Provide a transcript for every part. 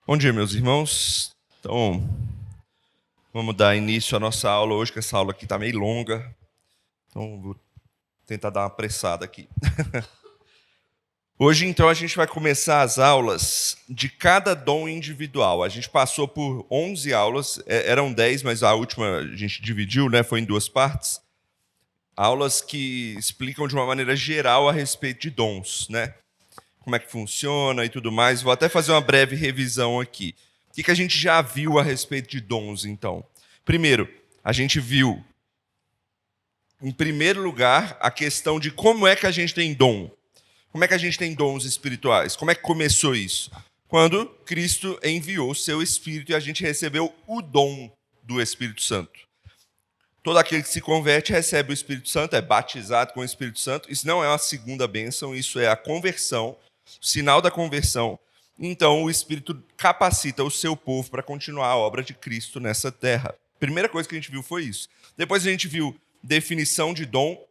Bom dia, meus irmãos. Então, vamos dar início à nossa aula hoje, que essa aula aqui está meio longa. Então, vou tentar dar uma apressada aqui. Hoje, então, a gente vai começar as aulas de cada dom individual. A gente passou por 11 aulas, eram 10, mas a última a gente dividiu, né? Foi em duas partes. Aulas que explicam de uma maneira geral a respeito de dons, né? Como é que funciona e tudo mais. Vou até fazer uma breve revisão aqui. O que a gente já viu a respeito de dons, então? Primeiro, a gente viu, em primeiro lugar, a questão de como é que a gente tem dom. Como é que a gente tem dons espirituais? Como é que começou isso? Quando Cristo enviou o seu Espírito e a gente recebeu o dom do Espírito Santo. Todo aquele que se converte recebe o Espírito Santo, é batizado com o Espírito Santo. Isso não é uma segunda bênção, isso é a conversão, o sinal da conversão. Então, o Espírito capacita o seu povo para continuar a obra de Cristo nessa terra. Primeira coisa que a gente viu foi isso. Depois a gente viu definição de dom. O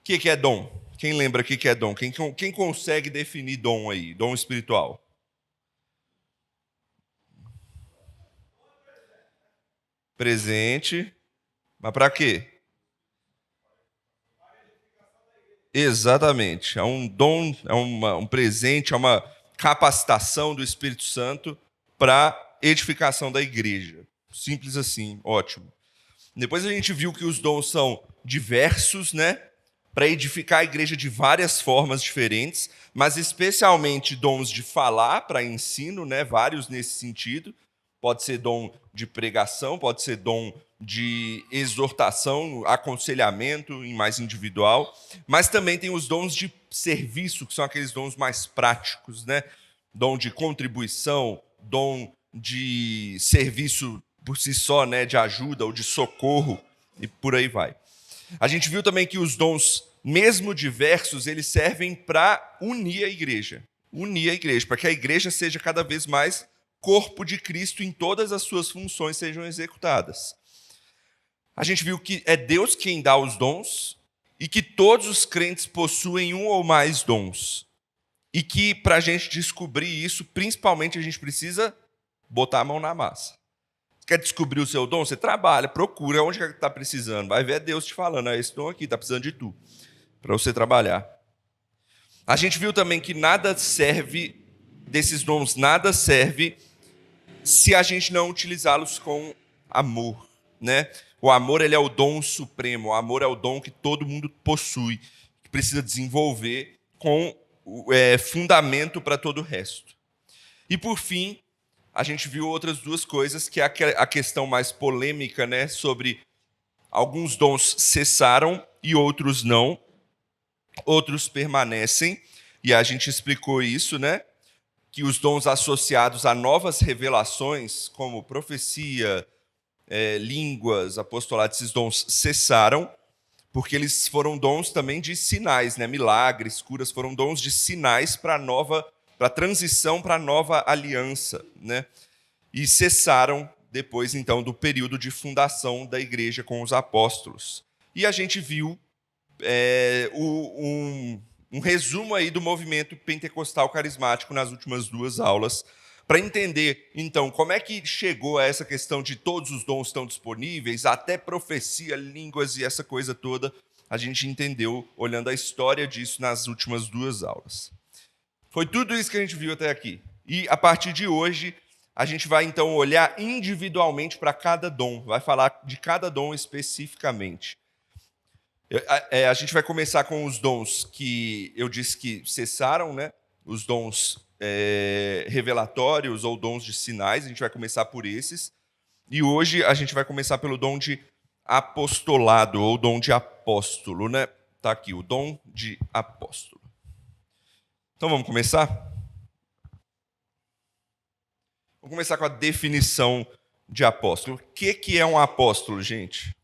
que é dom? Quem lembra o que é dom? Quem consegue definir dom aí? Dom espiritual? Presente. Mas para quê? Exatamente. É um dom, é um presente, é uma capacitação do Espírito Santo para edificação da igreja. Simples assim, ótimo. Depois a gente viu que os dons são diversos, né? Para edificar a igreja de várias formas diferentes, mas especialmente dons de falar para ensino, né? Vários nesse sentido. Pode ser dom de pregação, pode ser dom de exortação, aconselhamento em mais individual, mas também tem os dons de serviço, que são aqueles dons mais práticos, né? Dom de contribuição, dom de serviço por si só, né, de ajuda ou de socorro e por aí vai. A gente viu também que os dons, mesmo diversos, eles servem para unir a igreja, para que a igreja seja cada vez mais corpo de Cristo em todas as suas funções sejam executadas. A gente viu que é Deus quem dá os dons e que todos os crentes possuem um ou mais dons. E que para a gente descobrir isso, principalmente a gente precisa botar a mão na massa. Quer descobrir o seu dom? Você trabalha, procura onde está precisando. Vai ver Deus te falando, esse dom aqui está precisando de tu, para você trabalhar. A gente viu também que nada serve, desses dons, nada serve se a gente não utilizá-los com amor, né? O amor, ele é o dom supremo, o amor é o dom que todo mundo possui, que precisa desenvolver com fundamento para todo o resto. E por fim, a gente viu outras duas coisas, que é a questão mais polêmica, né, sobre alguns dons cessaram e outros não, outros permanecem, e a gente explicou isso, né, que os dons associados a novas revelações, como profecia, línguas, apostolado, esses dons cessaram, porque eles foram dons também de sinais, né, milagres, curas, foram dons de sinais para a transição para a nova aliança, né? E cessaram depois, então, do período de fundação da igreja com os apóstolos. E a gente viu um resumo aí do movimento pentecostal carismático nas últimas duas aulas, para entender, então, como é que chegou a essa questão de todos os dons estão disponíveis, até profecia, línguas e essa coisa toda, a gente entendeu olhando a história disso nas últimas duas aulas. Foi tudo isso que a gente viu até aqui. E a partir de hoje, a gente vai então olhar individualmente para cada dom, vai falar de cada dom especificamente. A gente vai começar com os dons que eu disse que cessaram, né? Os dons revelatórios ou dons de sinais, a gente vai começar por esses. E hoje a gente vai começar pelo dom de apostolado ou dom de apóstolo, né? Tá aqui, o dom de apóstolo. Então vamos começar? Vamos começar com a definição de apóstolo. O que é um apóstolo, gente?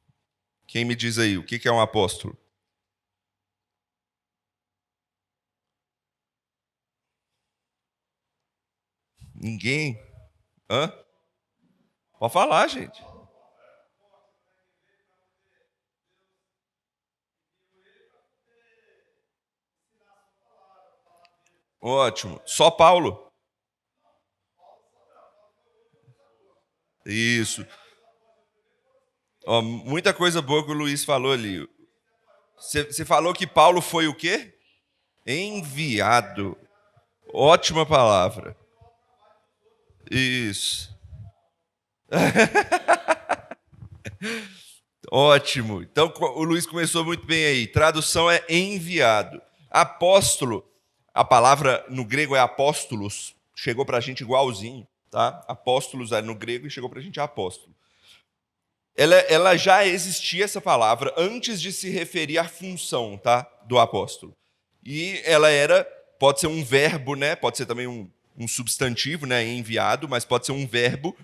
Quem me diz aí, o que é um apóstolo? Ninguém? Hã? Pode falar, gente. Ótimo. Só Paulo? Isso. Ó, muita coisa boa que o Luiz falou ali. Você falou que Paulo foi o quê? Enviado. Ótima palavra. Isso. Ótimo. Então o Luiz começou muito bem aí. Tradução é enviado. Apóstolo, a palavra no grego é apóstolos. Chegou para a gente igualzinho, tá? Apóstolos é no grego e chegou para a gente apóstolo. Ela já existia essa palavra antes de se referir à função, tá? Do apóstolo. E ela pode ser um verbo, né? Pode ser também um substantivo, né? Enviado, mas pode ser um verbo,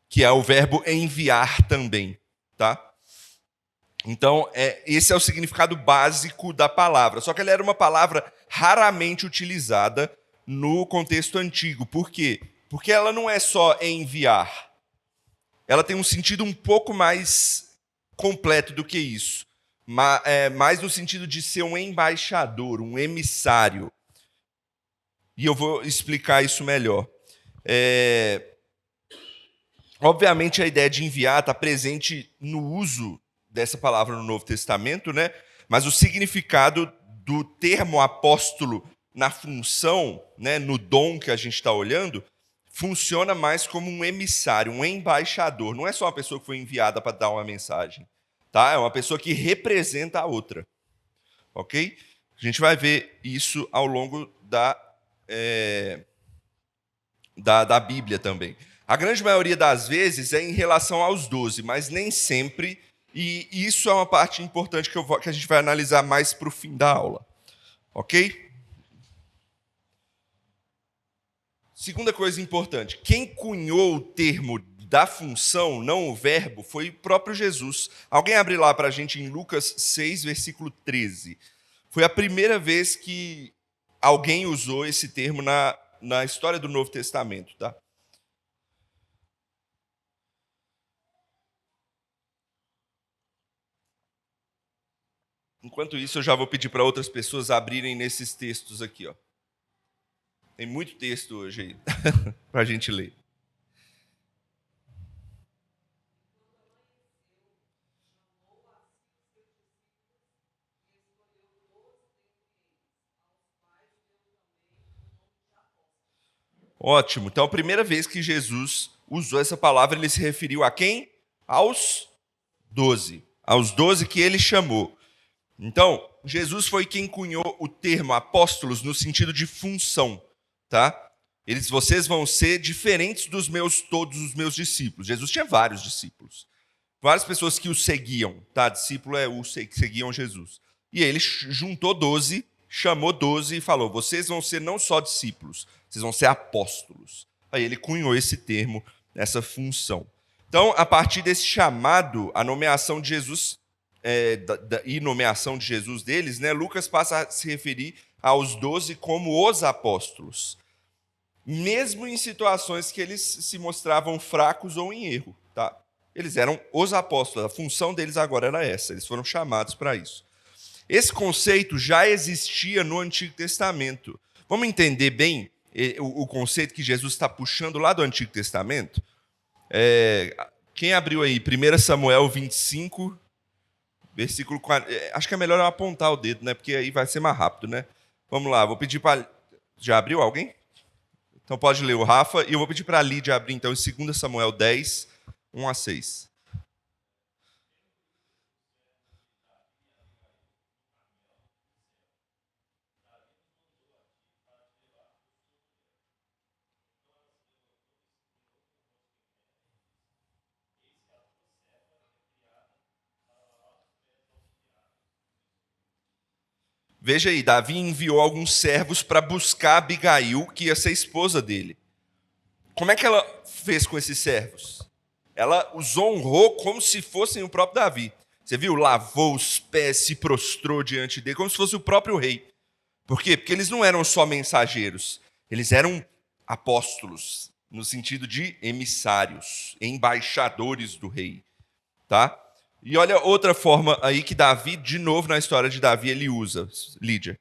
que é o verbo enviar também, tá? Então, esse é o significado básico da palavra. Só que ela era uma palavra raramente utilizada no contexto antigo. Por quê? Porque ela não é só enviar. Ela tem um sentido um pouco mais completo do que isso. Mais no sentido de ser um embaixador, um emissário. E eu vou explicar isso melhor. Obviamente, a ideia de enviar está presente no uso dessa palavra no Novo Testamento, né? Mas o significado do termo apóstolo na função, né, no dom que a gente está olhando, funciona mais como um emissário, um embaixador. Não é só uma pessoa que foi enviada para dar uma mensagem, tá? É uma pessoa que representa a outra, ok? A gente vai ver isso ao longo da Bíblia também. A grande maioria das vezes é em relação aos 12, mas nem sempre. E isso é uma parte importante que a gente vai analisar mais para o fim da aula. Ok? Segunda coisa importante. Quem cunhou o termo da função, não o verbo, foi o próprio Jesus. Alguém abre lá para a gente em Lucas 6, versículo 13. Foi a primeira vez que alguém usou esse termo na história do Novo Testamento, tá? Enquanto isso, eu já vou pedir para outras pessoas abrirem nesses textos aqui, ó. Tem muito texto hoje aí para a gente ler. Ótimo. Então, a primeira vez que Jesus usou essa palavra, ele se referiu a quem? Aos 12. Aos 12 que ele chamou. Então, Jesus foi quem cunhou o termo apóstolos no sentido de função, tá? Vocês vão ser diferentes todos os meus discípulos. Jesus tinha vários discípulos. Várias pessoas que o seguiam, tá? Discípulo é o que seguiam Jesus. E aí ele juntou 12, chamou 12 e falou: vocês vão ser não só discípulos, vocês vão ser apóstolos. Aí ele cunhou esse termo, essa função. Então, a partir desse chamado, a nomeação de Jesus e nomeação de Jesus deles, né, Lucas passa a se referir aos 12 como os apóstolos. Mesmo em situações que eles se mostravam fracos ou em erro, tá? Eles eram os apóstolos, a função deles agora era essa, eles foram chamados para isso. Esse conceito já existia no Antigo Testamento. Vamos entender bem o conceito que Jesus está puxando lá do Antigo Testamento? Quem abriu aí? 1 Samuel 25, versículo 4. Acho que é melhor eu apontar o dedo, né? Porque aí vai ser mais rápido, né? Vamos lá, vou pedir para... Já abriu alguém? Então pode ler o Rafa, e eu vou pedir para a Lídia abrir, então, em 2 Samuel 10, 1 a 6. Veja aí, Davi enviou alguns servos para buscar Abigail, que ia ser esposa dele. Como é que ela fez com esses servos? Ela os honrou como se fossem o próprio Davi. Você viu? Lavou os pés, se prostrou diante dele, como se fosse o próprio rei. Por quê? Porque eles não eram só mensageiros, eles eram apóstolos, no sentido de emissários, embaixadores do rei, tá? E olha outra forma aí que Davi, de novo na história de Davi, ele usa, Lídia.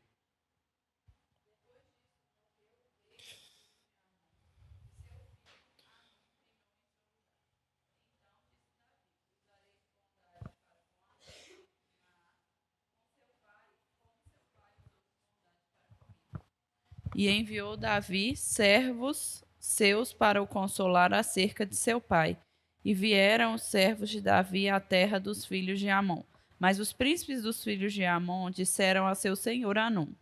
E enviou Davi servos seus para o consolar acerca de seu pai. E vieram os servos de Davi à terra dos filhos de Amon. Mas os príncipes dos filhos de Amon disseram a seu senhor Hanum: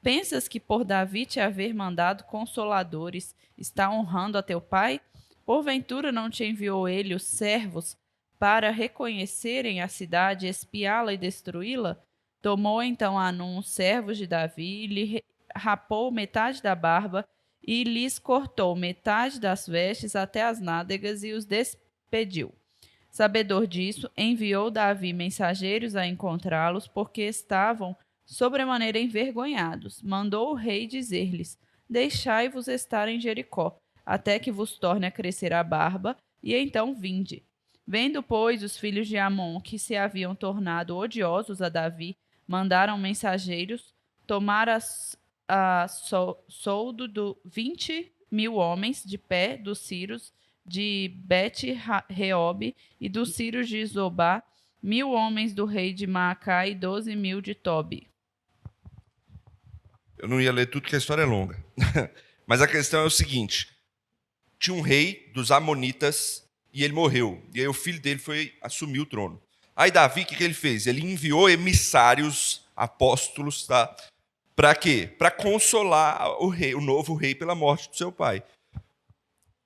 Pensas que por Davi te haver mandado consoladores está honrando a teu pai? Porventura não te enviou ele os servos para reconhecerem a cidade, espiá-la e destruí-la? Tomou então Hanum os servos de Davi e lhe rapou metade da barba e lhes cortou metade das vestes até as nádegas e os despediu. Sabedor disso, enviou Davi mensageiros a encontrá-los, porque estavam sobremaneira envergonhados. Mandou o rei dizer-lhes: Deixai-vos estar em Jericó, até que vos torne a crescer a barba, e então vinde. Vendo, pois, os filhos de Amon que se haviam tornado odiosos a Davi, mandaram mensageiros tomar soldo de 20.000 homens de pé dos Círios de Bet-Reob e dos Círios de Zobá, 1.000 homens do rei de Maacá e 12.000 de Tobi. Eu não ia ler tudo, porque a história é longa. Mas a questão é o seguinte: tinha um rei dos Amonitas e ele morreu. E aí o filho dele foi assumir o trono. Aí Davi, o que ele fez? Ele enviou emissários, apóstolos, tá? Para quê? Para consolar o rei, o novo rei, pela morte do seu pai.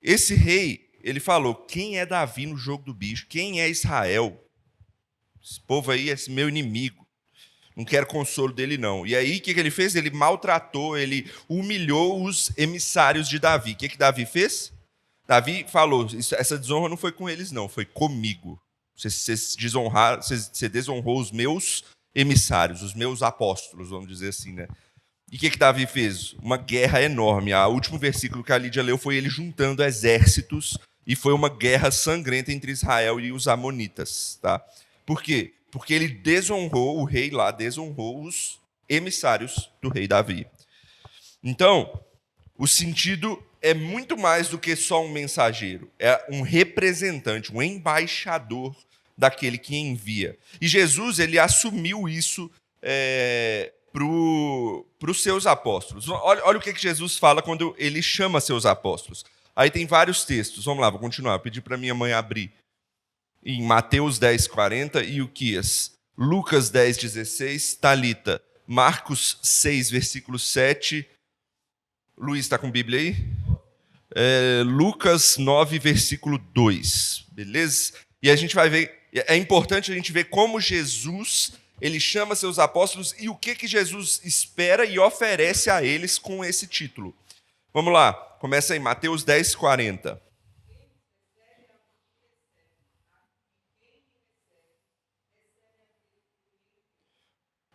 Esse rei, ele falou: quem é Davi no jogo do bicho? Quem é Israel? Esse povo aí é meu inimigo. Não quero consolo dele, não. E aí, o que ele fez? Ele maltratou, ele humilhou os emissários de Davi. O que Davi fez? Davi falou: essa desonra não foi com eles, não, foi comigo. Você desonrou os meus emissários, os meus apóstolos, vamos dizer assim, né? E o que Davi fez? Uma guerra enorme. O último versículo que a Lídia leu foi ele juntando exércitos e foi uma guerra sangrenta entre Israel e os amonitas, tá? Por quê? Porque ele desonrou, o rei lá desonrou os emissários do rei Davi. Então, o sentido é muito mais do que só um mensageiro. É um representante, um embaixador daquele que envia. E Jesus, ele assumiu isso para os seus apóstolos. Olha o que Jesus fala quando ele chama seus apóstolos. Aí tem vários textos. Vamos lá, vou continuar. Pedi para minha mãe abrir em Mateus 10, 40 e Uquias. Lucas 10, 16, Talita. Marcos 6, versículo 7. Luiz, está com Bíblia aí? Lucas 9, versículo 2. Beleza? E a gente vai ver, é importante a gente ver como Jesus, ele chama seus apóstolos e o que Jesus espera e oferece a eles com esse título. Vamos lá, começa aí, Mateus 10, 40.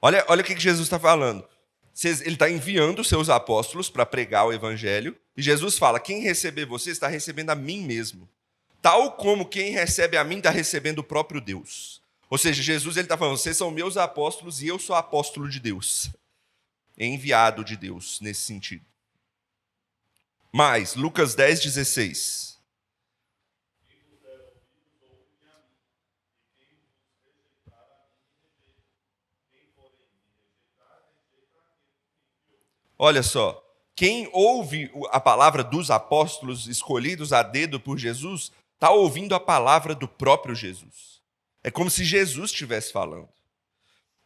Olha o que Jesus está falando. Ele está enviando os seus apóstolos para pregar o evangelho, e Jesus fala: quem receber você está recebendo a mim mesmo. Tal como quem recebe a mim está recebendo o próprio Deus. Ou seja, Jesus está falando: vocês são meus apóstolos e eu sou apóstolo de Deus. Enviado de Deus, nesse sentido. Mais, Lucas 10, 16. Olha só, quem ouve a palavra dos apóstolos escolhidos a dedo por Jesus, está ouvindo a palavra do próprio Jesus. É como se Jesus estivesse falando.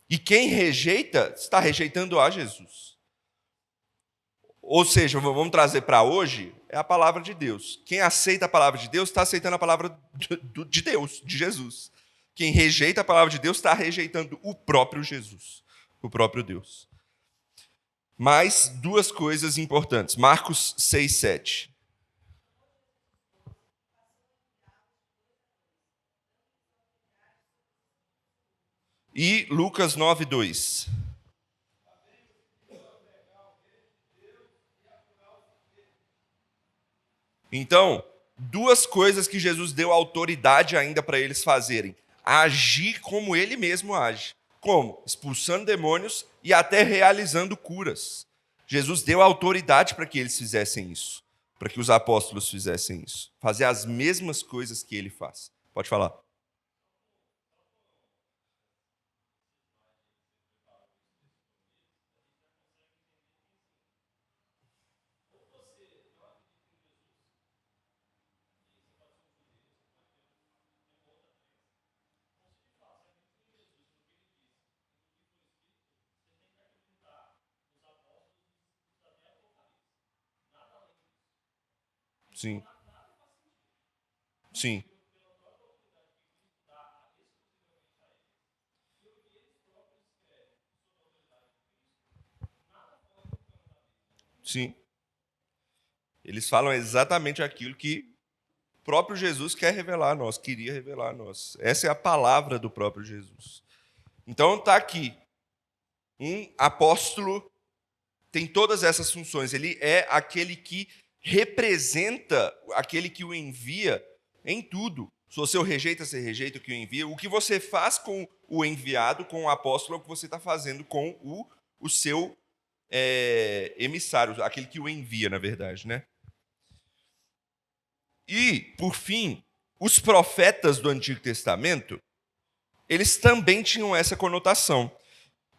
E quem rejeita, está rejeitando a Jesus. Ou seja, vamos trazer para hoje, é a palavra de Deus. Quem aceita a palavra de Deus, está aceitando a palavra de Deus, de Jesus. Quem rejeita a palavra de Deus, está rejeitando o próprio Jesus, o próprio Deus. Mais duas coisas importantes. Marcos 6, 7. E Lucas 9, 2. Então, duas coisas que Jesus deu autoridade ainda para eles fazerem: agir como ele mesmo age. Como? Expulsando demônios e até realizando curas. Jesus deu autoridade para que eles fizessem isso, para que os apóstolos fizessem isso. Fazer as mesmas coisas que ele faz. Pode falar. Sim. Sim. Sim. Eles falam exatamente aquilo que o próprio Jesus quer revelar a nós, queria revelar a nós. Essa é a palavra do próprio Jesus. Então está aqui. Um apóstolo tem todas essas funções. Ele é aquele que representa aquele que o envia em tudo. Se você o rejeita, você rejeita o que o envia. O que você faz com o enviado, com o apóstolo, é o que você está fazendo com o seu emissário, aquele que o envia, na verdade, né? E, por fim, os profetas do Antigo Testamento, eles também tinham essa conotação.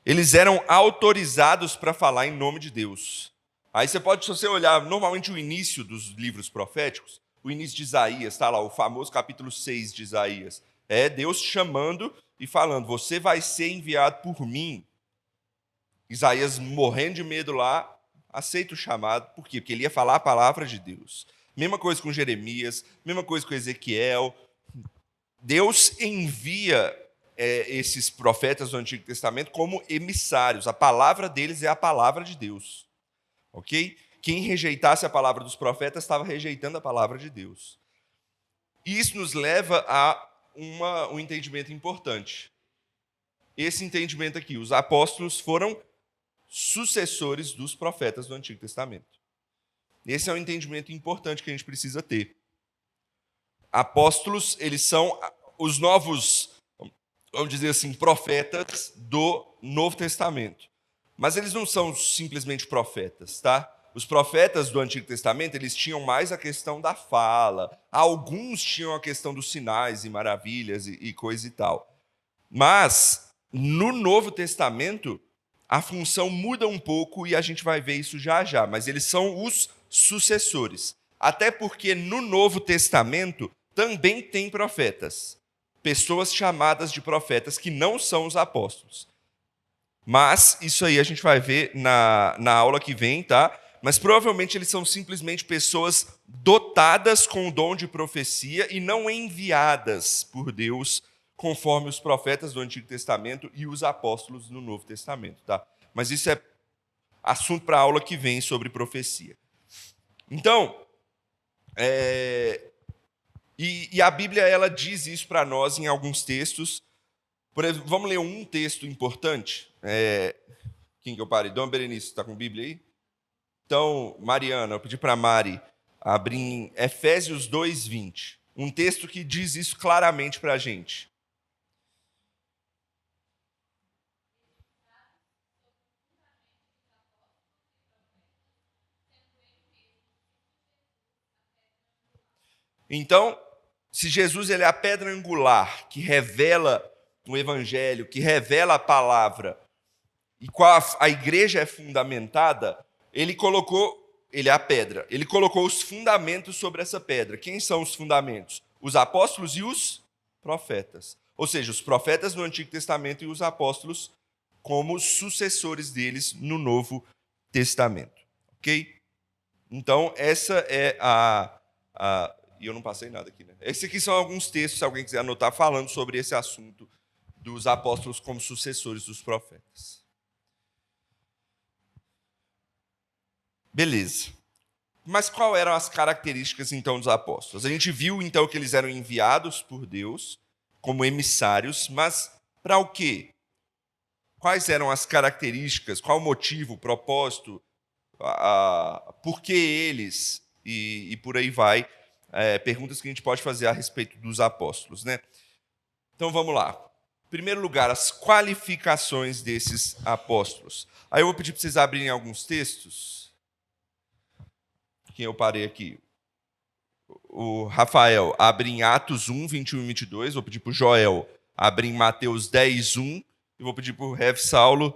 Eles eram autorizados para falar em nome de Deus. Aí você pode, se você olhar normalmente o início dos livros proféticos, o início de Isaías, está lá, o famoso capítulo 6 de Isaías. É Deus chamando e falando, você vai ser enviado por mim. Isaías morrendo de medo lá, aceita o chamado. Por quê? Porque ele ia falar a palavra de Deus. Mesma coisa com Jeremias, mesma coisa com Ezequiel. Deus envia esses profetas do Antigo Testamento como emissários. A palavra deles é a palavra de Deus. Ok? Quem rejeitasse a palavra dos profetas estava rejeitando a palavra de Deus. E isso nos leva a um entendimento importante. Esse entendimento aqui, os apóstolos foram sucessores dos profetas do Antigo Testamento. Esse é um entendimento importante que a gente precisa ter. Apóstolos, eles são os novos, vamos dizer assim, profetas do Novo Testamento. Mas eles não são simplesmente profetas, tá? Os profetas do Antigo Testamento, eles tinham mais a questão da fala. Alguns tinham a questão dos sinais e maravilhas e coisa e tal. Mas, no Novo Testamento, a função muda um pouco e a gente vai ver isso já já. Mas eles são os sucessores. Até porque no Novo Testamento também tem profetas. Pessoas chamadas de profetas que não são os apóstolos. Mas isso aí a gente vai ver na aula que vem, tá? Mas provavelmente eles são simplesmente pessoas dotadas com o dom de profecia e não enviadas por Deus, conforme os profetas do Antigo Testamento e os apóstolos no Novo Testamento, tá? Mas isso é assunto para a aula que vem sobre profecia. Então, e a Bíblia ela diz isso para nós em alguns textos. Por exemplo, vamos ler um texto importante. Quem que eu parei? Dona Berenice, está com a Bíblia aí? Então, Mariana, eu pedi para a Mari abrir em Efésios 2:20. Um texto que diz isso claramente para a gente. Então, se Jesus ele é a pedra angular que revela o Evangelho, que revela a palavra, e qual a igreja é fundamentada, ele é a pedra, ele colocou os fundamentos sobre essa pedra. Quem são os fundamentos? Os apóstolos e os profetas. Ou seja, os profetas no Antigo Testamento e os apóstolos como sucessores deles no Novo Testamento. Ok? Então, essa é e eu não passei nada aqui, né? Esses aqui são alguns textos, se alguém quiser anotar, falando sobre esse assunto dos apóstolos como sucessores dos profetas. Beleza. Mas quais eram as características, então, dos apóstolos? A gente viu, então, que eles eram enviados por Deus como emissários, mas para o quê? Quais eram as características? Qual o motivo, o propósito? Por que eles? E por aí vai. Perguntas que a gente pode fazer a respeito dos apóstolos, né? Então, vamos lá. Em primeiro lugar, as qualificações desses apóstolos. Aí eu vou pedir para vocês abrirem alguns textos. Quem eu parei aqui? O Rafael abre em Atos 1, 21 e 22. Vou pedir para o Joel abrir em Mateus 10, 1. E vou pedir para o Rev Saulo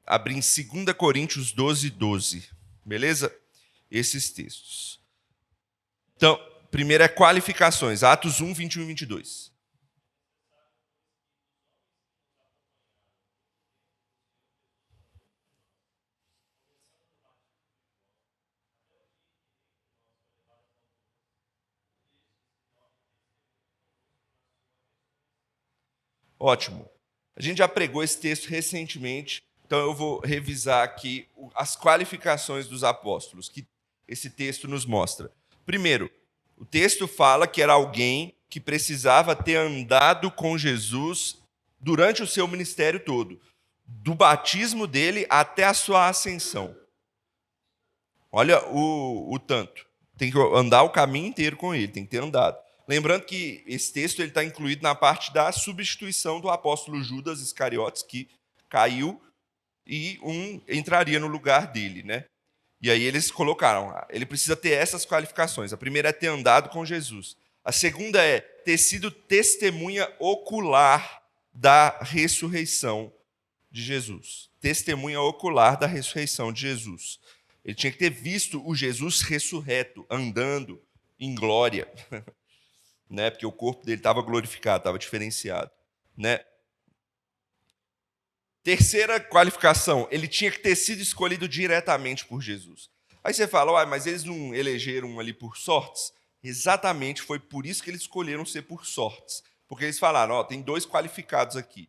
abrir em 2 Coríntios 12, 12. Beleza? Esses textos. Então, primeiro é qualificações. Atos 1, 21 e 22. Ótimo. A gente já pregou esse texto recentemente, então eu vou revisar aqui as qualificações dos apóstolos que esse texto nos mostra. Primeiro, o texto fala que era alguém que precisava ter andado com Jesus durante o seu ministério todo, do batismo dele até a sua ascensão. Olha o tanto. Tem que andar o caminho inteiro com ele, tem que ter andado. Lembrando que esse texto está incluído na parte da substituição do apóstolo Judas Iscariotes, que caiu e um entraria no lugar dele, né? E aí eles colocaram, ele precisa ter essas qualificações. A primeira é ter andado com Jesus. A segunda é ter sido testemunha ocular da ressurreição de Jesus. Testemunha ocular da ressurreição de Jesus. Ele tinha que ter visto o Jesus ressurreto, andando em glória, né? Porque o corpo dele estava glorificado, estava diferenciado, né? Terceira qualificação, ele tinha que ter sido escolhido diretamente por Jesus. Aí você fala, mas eles não elegeram ali por sortes? Exatamente, foi por isso que eles escolheram ser por sortes. Porque eles falaram, tem 2 qualificados aqui.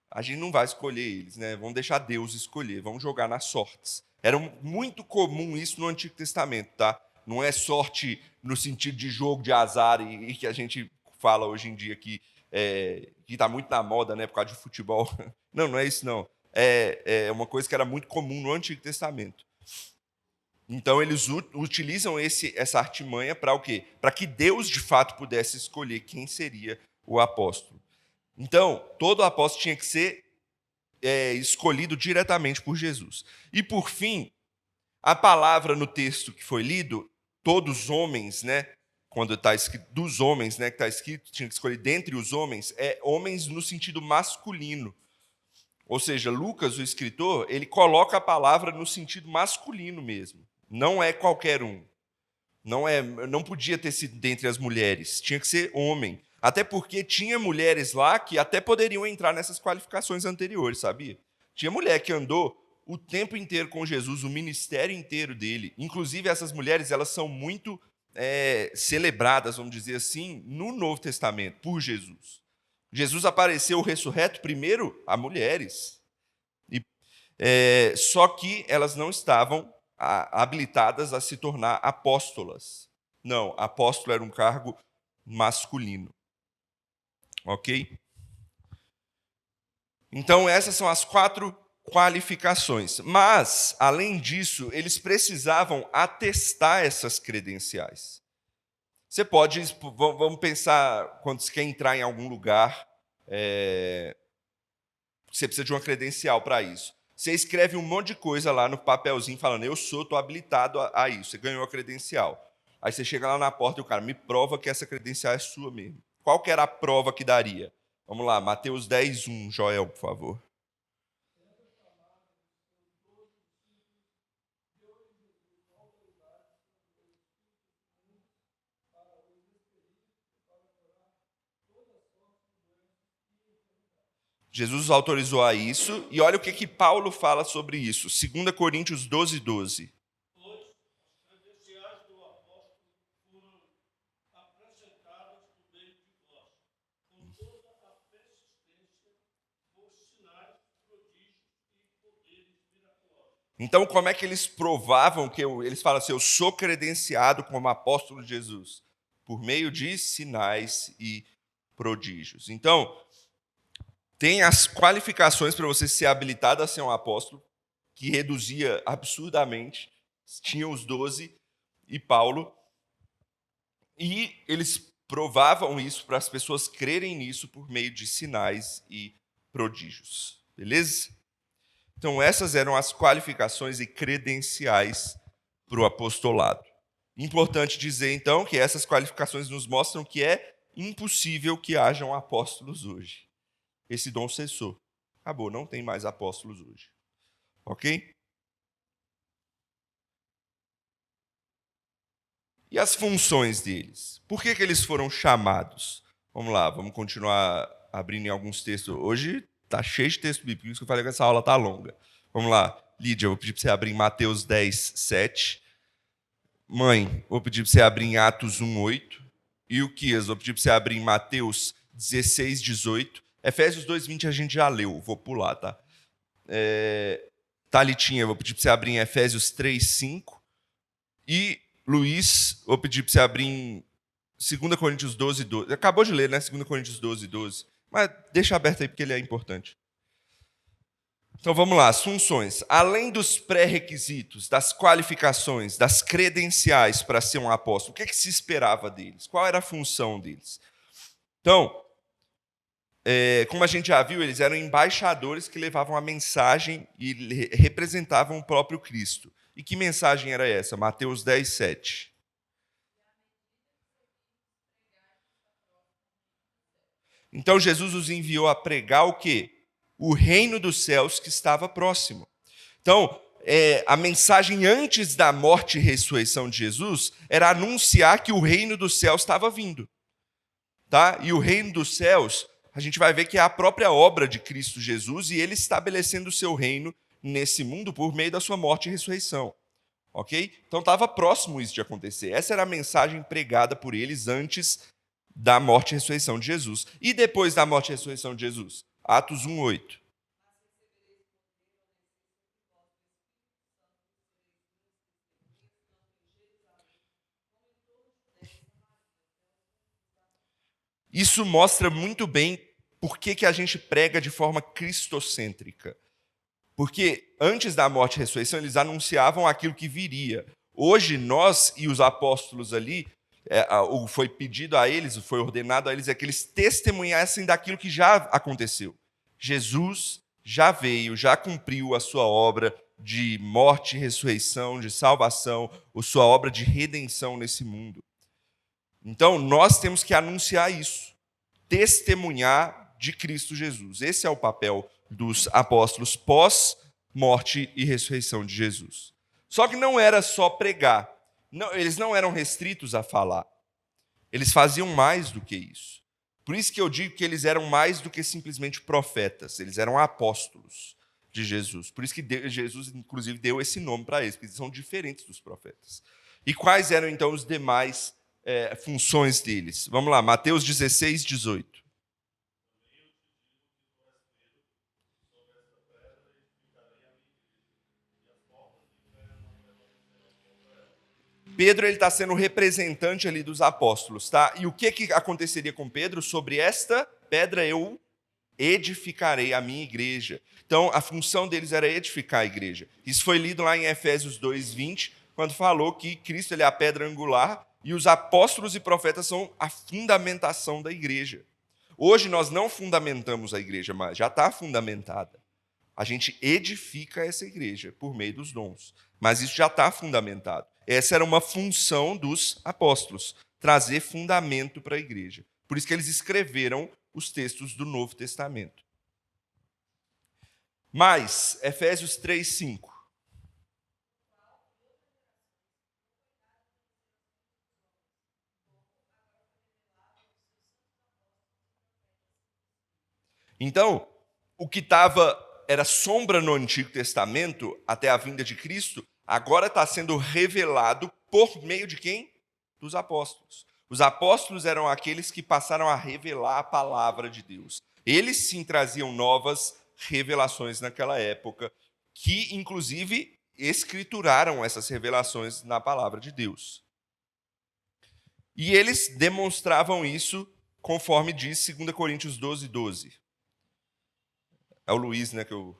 A gente não vai escolher eles, né? Vamos deixar Deus escolher, vamos jogar nas sortes. Era muito comum isso no Antigo Testamento, tá? Não é sorte no sentido de jogo de azar e que a gente fala hoje em dia que está muito na moda, né, por causa de futebol. Não, não é isso não. É uma coisa que era muito comum no Antigo Testamento. Então eles utilizam essa artimanha para o quê? Para que Deus de fato pudesse escolher quem seria o apóstolo. Então, todo apóstolo tinha que ser escolhido diretamente por Jesus. E por fim, a palavra no texto que foi lido, todos os homens, né? Quando está escrito dos homens, né? Que está escrito, tinha que escolher dentre os homens, homens no sentido masculino. Ou seja, Lucas, o escritor, ele coloca a palavra no sentido masculino mesmo. Não é qualquer um. Não podia ter sido dentre as mulheres, tinha que ser homem. Até porque tinha mulheres lá que até poderiam entrar nessas qualificações anteriores, sabia? Tinha mulher que andou o tempo inteiro com Jesus, o ministério inteiro dele. Inclusive, essas mulheres, elas são muito celebradas, vamos dizer assim, no Novo Testamento, por Jesus. Jesus apareceu ressurreto primeiro a mulheres. Só que elas não estavam habilitadas a se tornar apóstolas. Não, apóstolo era um cargo masculino. Ok? Então, essas são as 4 qualificações. Mas, além disso, eles precisavam atestar essas credenciais. Você pode, vamos pensar, quando você quer entrar em algum lugar, você precisa de uma credencial para isso. Você escreve um monte de coisa lá no papelzinho falando, estou habilitado a isso, você ganhou a credencial. Aí você chega lá na porta e o cara me prova que essa credencial é sua mesmo. Qual que era a prova que daria? Vamos lá, Mateus 10:1, Joel, por favor. Jesus autorizou a isso, e olha o que Paulo fala sobre isso. 2 Coríntios 12:12. Então, como é que eles provavam que eles falam assim, eu sou credenciado como apóstolo de Jesus? Por meio de sinais e prodígios. Então, tem as qualificações para você ser habilitado a ser um apóstolo, que reduzia absurdamente. Tinha os 12 e Paulo. E eles provavam isso para as pessoas crerem nisso por meio de sinais e prodígios. Beleza? Então, essas eram as qualificações e credenciais para o apostolado. Importante dizer, então, que essas qualificações nos mostram que é impossível que hajam apóstolos hoje. Esse dom cessou. Acabou, não tem mais apóstolos hoje. Ok? E as funções deles? Por que eles foram chamados? Vamos lá, vamos continuar abrindo em alguns textos. Hoje está cheio de texto bíblico, por isso que eu falei que essa aula está longa. Vamos lá, Lídia, eu vou pedir para você abrir em Mateus 10:7. Mãe, vou pedir para você abrir em Atos 1:8. E o Quias, vou pedir para você abrir em Mateus 16:18. Efésios 2:20 a gente já leu, vou pular, tá? Thalitinha, vou pedir para você abrir em Efésios 3:5. E Luiz, vou pedir para você abrir em 2 Coríntios 12:12. Acabou de ler, né? 2 Coríntios 12:12. Mas deixa aberto aí porque ele é importante. Então vamos lá, as funções. Além dos pré-requisitos, das qualificações, das credenciais para ser um apóstolo, o que se esperava deles? Qual era a função deles? Então, como a gente já viu, eles eram embaixadores que levavam a mensagem e representavam o próprio Cristo. E que mensagem era essa? Mateus 10:7. Então Jesus os enviou a pregar o quê? O reino dos céus que estava próximo. Então, a mensagem antes da morte e ressurreição de Jesus era anunciar que o reino dos céus estava vindo. Tá? E o reino dos céus, a gente vai ver que é a própria obra de Cristo Jesus e ele estabelecendo o seu reino nesse mundo por meio da sua morte e ressurreição. Ok? Então estava próximo isso de acontecer. Essa era a mensagem pregada por eles antes da morte e ressurreição de Jesus. E depois da morte e ressurreição de Jesus? Atos 1:8. Isso mostra muito bem por que a gente prega de forma cristocêntrica. Porque antes da morte e ressurreição, eles anunciavam aquilo que viria. Hoje, nós e os apóstolos ali, foi pedido a eles, foi ordenado a eles, é que eles testemunhassem daquilo que já aconteceu. Jesus já veio, já cumpriu a sua obra de morte e ressurreição, de salvação, a sua obra de redenção nesse mundo. Então, nós temos que anunciar isso, testemunhar de Cristo Jesus. Esse é o papel dos apóstolos pós-morte e ressurreição de Jesus. Só que não era só pregar. Não, eles não eram restritos a falar. Eles faziam mais do que isso. Por isso que eu digo que eles eram mais do que simplesmente profetas. Eles eram apóstolos de Jesus. Por isso que Jesus, inclusive, deu esse nome para eles, porque eles são diferentes dos profetas. E quais eram, então, os demais funções deles? Vamos lá, Mateus 16:18. Pedro está sendo representante ali dos apóstolos, tá? E o que aconteceria com Pedro? Sobre esta pedra eu edificarei a minha igreja. Então, a função deles era edificar a igreja. Isso foi lido lá em Efésios 2:20, quando falou que Cristo ele é a pedra angular e os apóstolos e profetas são a fundamentação da igreja. Hoje nós não fundamentamos a igreja mais, já está fundamentada. A gente edifica essa igreja por meio dos dons, mas isso já está fundamentado. Essa era uma função dos apóstolos, trazer fundamento para a igreja. Por isso que eles escreveram os textos do Novo Testamento. Mas, Efésios 3:5. Então, o que era sombra no Antigo Testamento, até a vinda de Cristo, agora está sendo revelado por meio de quem? Dos apóstolos. Os apóstolos eram aqueles que passaram a revelar a palavra de Deus. Eles sim traziam novas revelações naquela época, que inclusive escrituraram essas revelações na palavra de Deus. E eles demonstravam isso conforme diz 2 Coríntios 12:12. É o Luiz, né, que eu...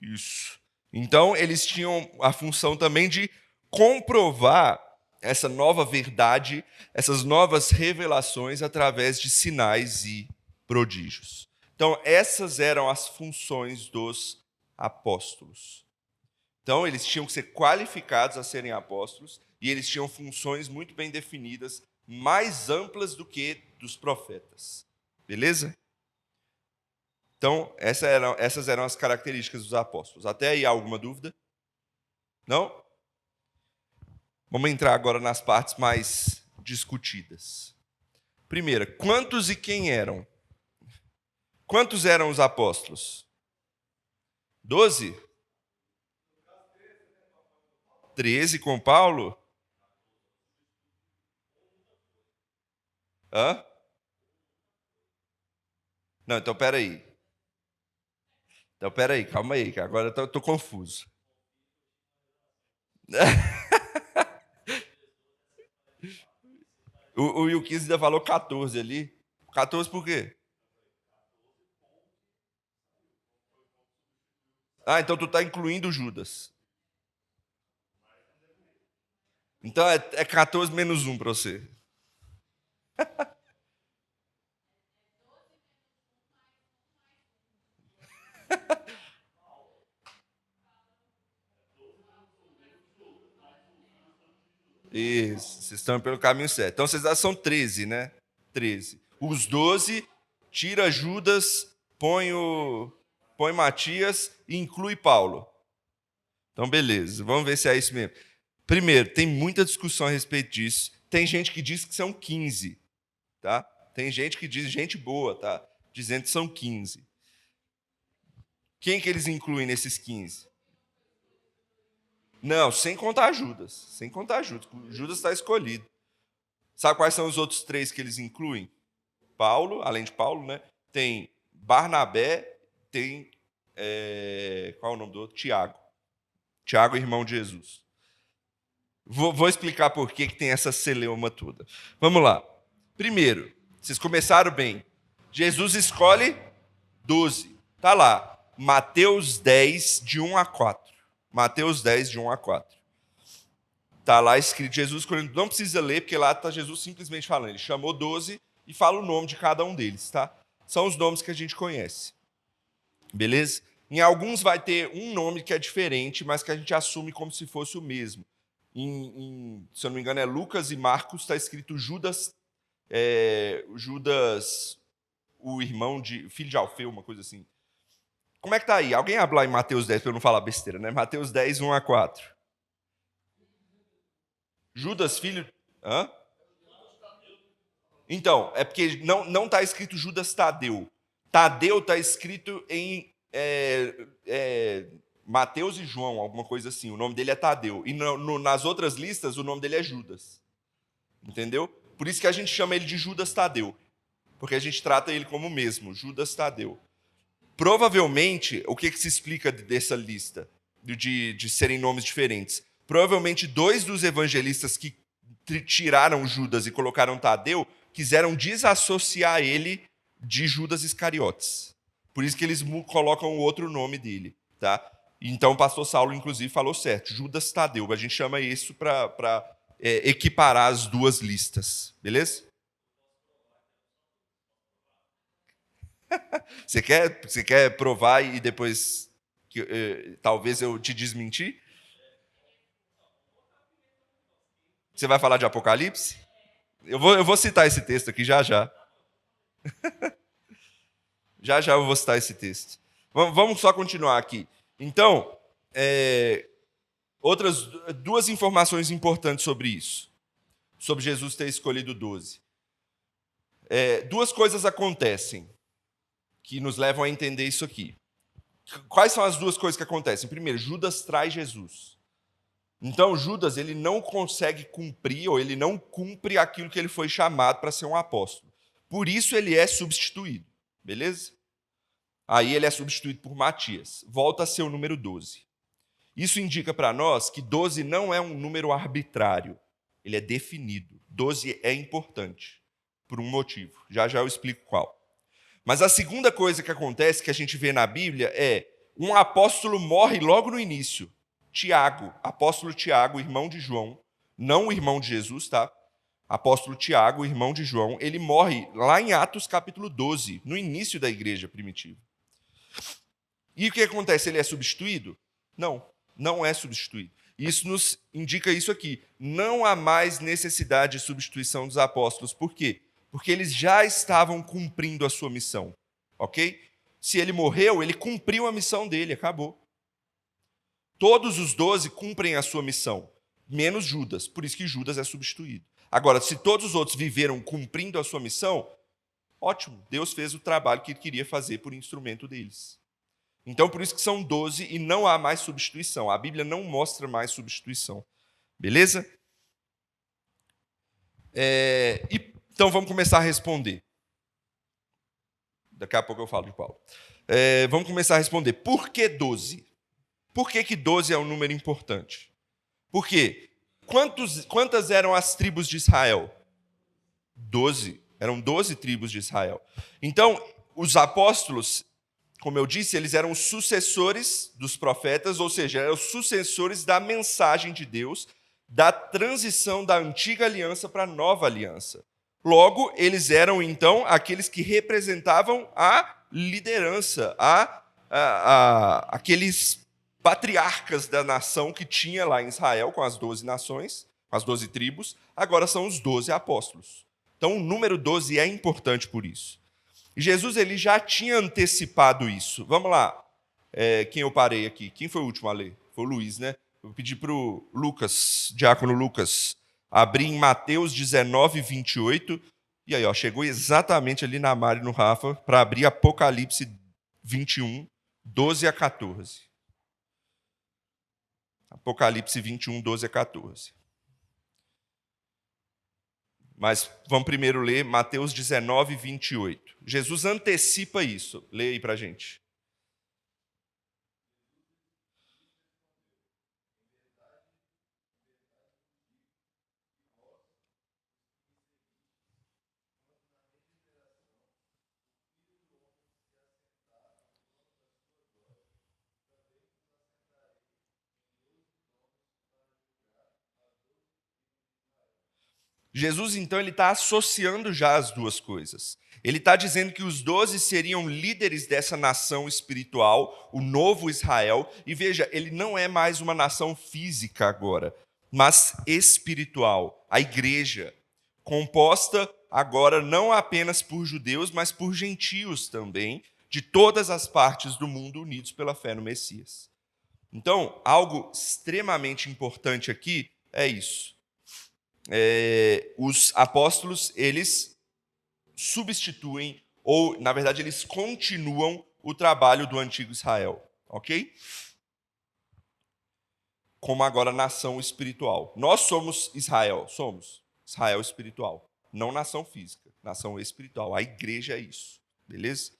Isso. Então, eles tinham a função também de comprovar essa nova verdade, essas novas revelações através de sinais e prodígios. Então, essas eram as funções dos apóstolos. Então, eles tinham que ser qualificados a serem apóstolos e eles tinham funções muito bem definidas, mais amplas do que dos profetas. Beleza? Então, essas eram as características dos apóstolos. Até aí, alguma dúvida? Não? Vamos entrar agora nas partes mais discutidas. Primeira, quantos e quem eram? Quantos eram os apóstolos? 12? 13 com Paulo? Hã? Não, então peraí. Calma aí, que agora eu tô confuso. O Wilkins ainda falou 14 ali. 14 por quê? Ah, então tu tá incluindo Judas. Então é 14 menos 1 para você. Isso, vocês estão pelo caminho certo. Então vocês são 13, né? 13. Os 12, tira Judas, põe Matias e inclui Paulo. Então beleza, vamos ver se é isso mesmo. Primeiro, tem muita discussão a respeito disso. Tem gente que diz que são 15, tá? Tem gente que diz, gente boa, tá? Dizendo que são 15. Quem que eles incluem nesses 15? Não, sem contar Judas. Sem contar Judas. Judas está escolhido. Sabe quais são os outros 3 que eles incluem? Paulo, além de Paulo, né? Tem Barnabé, tem. Qual é o nome do outro? Tiago. Tiago, irmão de Jesus. Vou explicar por que tem essa celeuma toda. Vamos lá. Primeiro, vocês começaram bem. Jesus escolhe 12. Tá lá. Mateus 10, de 1 a 4. Mateus 10, de 1 a 4. Está lá escrito, Jesus escolhendo, não precisa ler, porque lá está Jesus simplesmente falando. Ele chamou 12 e fala o nome de cada um deles, tá? São os nomes que a gente conhece. Beleza? Em alguns vai ter um nome que é diferente, mas que a gente assume como se fosse o mesmo. Se eu não me engano, é Lucas e Marcos, está escrito Judas, o irmão filho de Alfeu, uma coisa assim. Como é que está aí? Alguém abre lá em Mateus 10, para eu não falar besteira, né? Mateus 10, 1 a 4. Judas, filho... Hã? Então, é porque não está escrito Judas Tadeu. Tadeu está escrito em Mateus e João, alguma coisa assim. O nome dele é Tadeu. E nas outras listas, o nome dele é Judas. Entendeu? Por isso que a gente chama ele de Judas Tadeu. Porque a gente trata ele como o mesmo, Judas Tadeu. Provavelmente, o que se explica dessa lista, de serem nomes diferentes? Provavelmente 2 dos evangelistas que tiraram Judas e colocaram Tadeu quiseram desassociar ele de Judas Iscariotes. Por isso que eles colocam o outro nome dele. Tá? Então o pastor Saulo, inclusive, falou certo, Judas Tadeu. A gente chama isso para equiparar as duas listas. Beleza? Você quer provar e depois talvez eu te desmentir? Você vai falar de Apocalipse? Eu vou citar esse texto aqui já já. já eu vou citar esse texto. Vamos só continuar aqui. Então, outras 2 informações importantes sobre isso. Sobre Jesus ter escolhido 12. 2 coisas acontecem que nos levam a entender isso aqui. Quais são as 2 coisas que acontecem? Primeiro, Judas traz Jesus. Então, Judas ele não consegue cumprir, ou ele não cumpre aquilo que ele foi chamado para ser um apóstolo. Por isso, ele é substituído. Beleza? Aí ele é substituído por Matias. Volta a ser o número 12. Isso indica para nós que 12 não é um número arbitrário. Ele é definido. 12 é importante, por um motivo. Já eu explico qual. Mas a segunda coisa que acontece, que a gente vê na Bíblia, é um apóstolo morre logo no início. Tiago, apóstolo Tiago, irmão de João, não o irmão de Jesus, tá? Apóstolo Tiago, irmão de João, ele morre lá em Atos capítulo 12, no início da igreja primitiva. E o que acontece? Ele é substituído? Não é substituído. Isso nos indica isso aqui. Não há mais necessidade de substituição dos apóstolos. Por quê? Porque eles já estavam cumprindo a sua missão. Ok? Se ele morreu, ele cumpriu a missão dele, acabou. Todos os 12 cumprem a sua missão. menos Judas. Por isso que Judas é substituído. Agora, se todos os outros viveram cumprindo a sua missão, ótimo, Deus fez o trabalho que ele queria fazer por instrumento deles. Então, por isso que são 12 e não há mais substituição. A Bíblia não mostra mais substituição. Beleza? Então, vamos começar a responder. Daqui a pouco eu falo de Paulo. Vamos começar a responder. Por que 12? Por que 12 é um número importante? Por quê? Quantas eram as tribos de Israel? 12. Eram 12 tribos de Israel. Então, os apóstolos, como eu disse, eles eram os sucessores dos profetas, ou seja, eram os sucessores da mensagem de Deus, da transição da antiga aliança para a nova aliança. Logo, eles eram, então, aqueles que representavam a liderança, aqueles patriarcas da nação que tinha lá em Israel, com as 12 nações, com as 12 tribos, agora são os 12 apóstolos. Então, o número 12 é importante por isso. E Jesus ele já tinha antecipado isso. Vamos lá. Quem eu parei aqui? Quem foi o último a ler? Foi o Luiz, né? Eu pedi para o Lucas, diácono Lucas, abrir em Mateus 19, 28. E aí, chegou exatamente ali na Mari e no Rafa para abrir Apocalipse 21, 12 a 14. Apocalipse 21, 12 a 14. Mas vamos primeiro ler Mateus 19, 28. Jesus antecipa isso. Leia aí para a gente. Jesus, então, ele está associando já as duas coisas. Ele está dizendo que os 12 seriam líderes dessa nação espiritual, o novo Israel. E veja, ele não é mais uma nação física agora, mas espiritual. A igreja, composta agora não apenas por judeus, mas por gentios também, de todas as partes do mundo unidos pela fé no Messias. Então, algo extremamente importante aqui é isso. Os apóstolos, eles substituem, ou, na verdade, eles continuam o trabalho do antigo Israel, ok? Como agora nação espiritual. Nós somos Israel, somos Israel espiritual, não nação física, nação espiritual. A igreja é isso, beleza?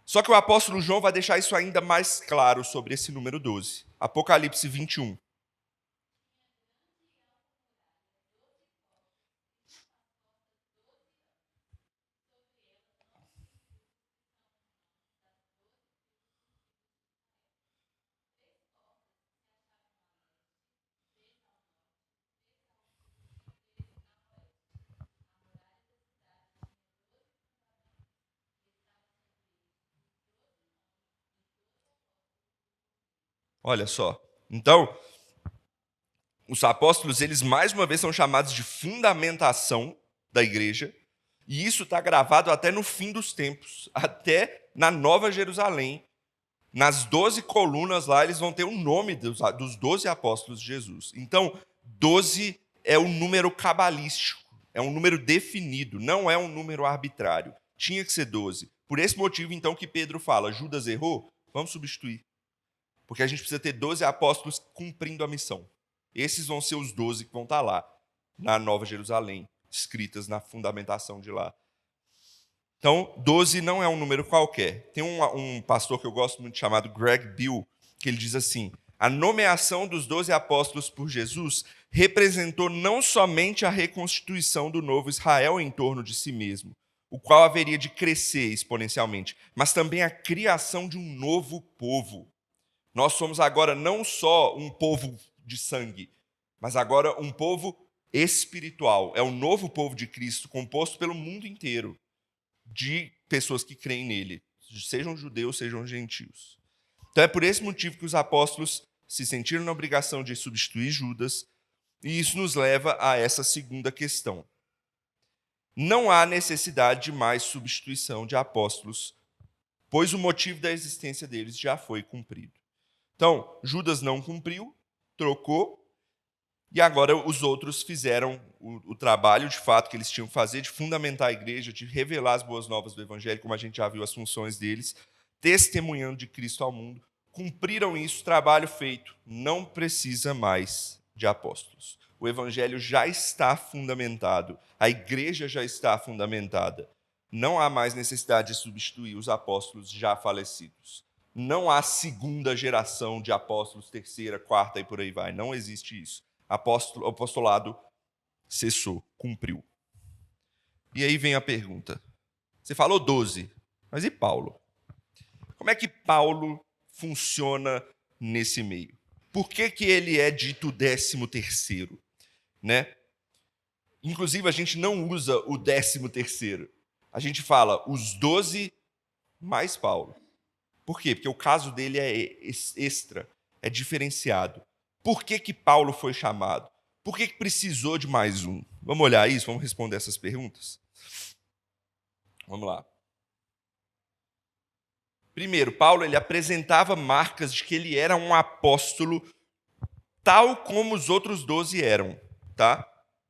Só que o apóstolo João vai deixar isso ainda mais claro sobre esse número 12. Apocalipse 21. Olha só. Então, os apóstolos, eles mais uma vez são chamados de fundamentação da igreja, e isso está gravado até no fim dos tempos, até na Nova Jerusalém. Nas 12 colunas lá, eles vão ter o nome dos 12 apóstolos de Jesus. Então, 12 é um número cabalístico, é um número definido, não é um número arbitrário. Tinha que ser 12. Por esse motivo, então, que Pedro fala, Judas errou, vamos substituir. Porque a gente precisa ter 12 apóstolos cumprindo a missão. Esses vão ser os 12 que vão estar lá, na Nova Jerusalém, escritas na fundamentação de lá. Então, 12 não é um número qualquer. Tem um pastor que eu gosto muito chamado Greg Bill, que ele diz assim, a nomeação dos 12 apóstolos por Jesus representou não somente a reconstituição do novo Israel em torno de si mesmo, o qual haveria de crescer exponencialmente, mas também a criação de um novo povo. Nós somos agora não só um povo de sangue, mas agora um povo espiritual. É o novo povo de Cristo, composto pelo mundo inteiro, de pessoas que creem nele, sejam judeus, sejam gentios. Então é por esse motivo que os apóstolos se sentiram na obrigação de substituir Judas, e isso nos leva a essa segunda questão. Não há necessidade de mais substituição de apóstolos, pois o motivo da existência deles já foi cumprido. Então, Judas não cumpriu, trocou, E agora os outros fizeram o trabalho, de fato, que eles tinham que fazer, de fundamentar a igreja, de revelar as boas novas do evangelho, como a gente já viu as funções deles, testemunhando de Cristo ao mundo. Cumpriram isso, trabalho feito. Não precisa mais de apóstolos. O evangelho já está fundamentado. A igreja já está fundamentada. Não há mais necessidade de substituir os apóstolos já falecidos. Não há segunda geração de apóstolos, terceira, quarta e por aí vai. Não existe isso. O apostolado cessou, cumpriu. E aí vem a pergunta. Você falou 12, mas e Paulo? Como é que Paulo funciona nesse meio? Por que ele é dito 13º? Né? Inclusive, a gente não usa o 13º. A gente fala os 12 mais Paulo. Por quê? Porque o caso dele é extra, é diferenciado. Por que Paulo foi chamado? Por que precisou de mais um? Vamos olhar isso? Vamos responder essas perguntas? Vamos lá. Primeiro, Paulo ele apresentava marcas de que ele era um apóstolo tal como os outros 12 eram. Tá?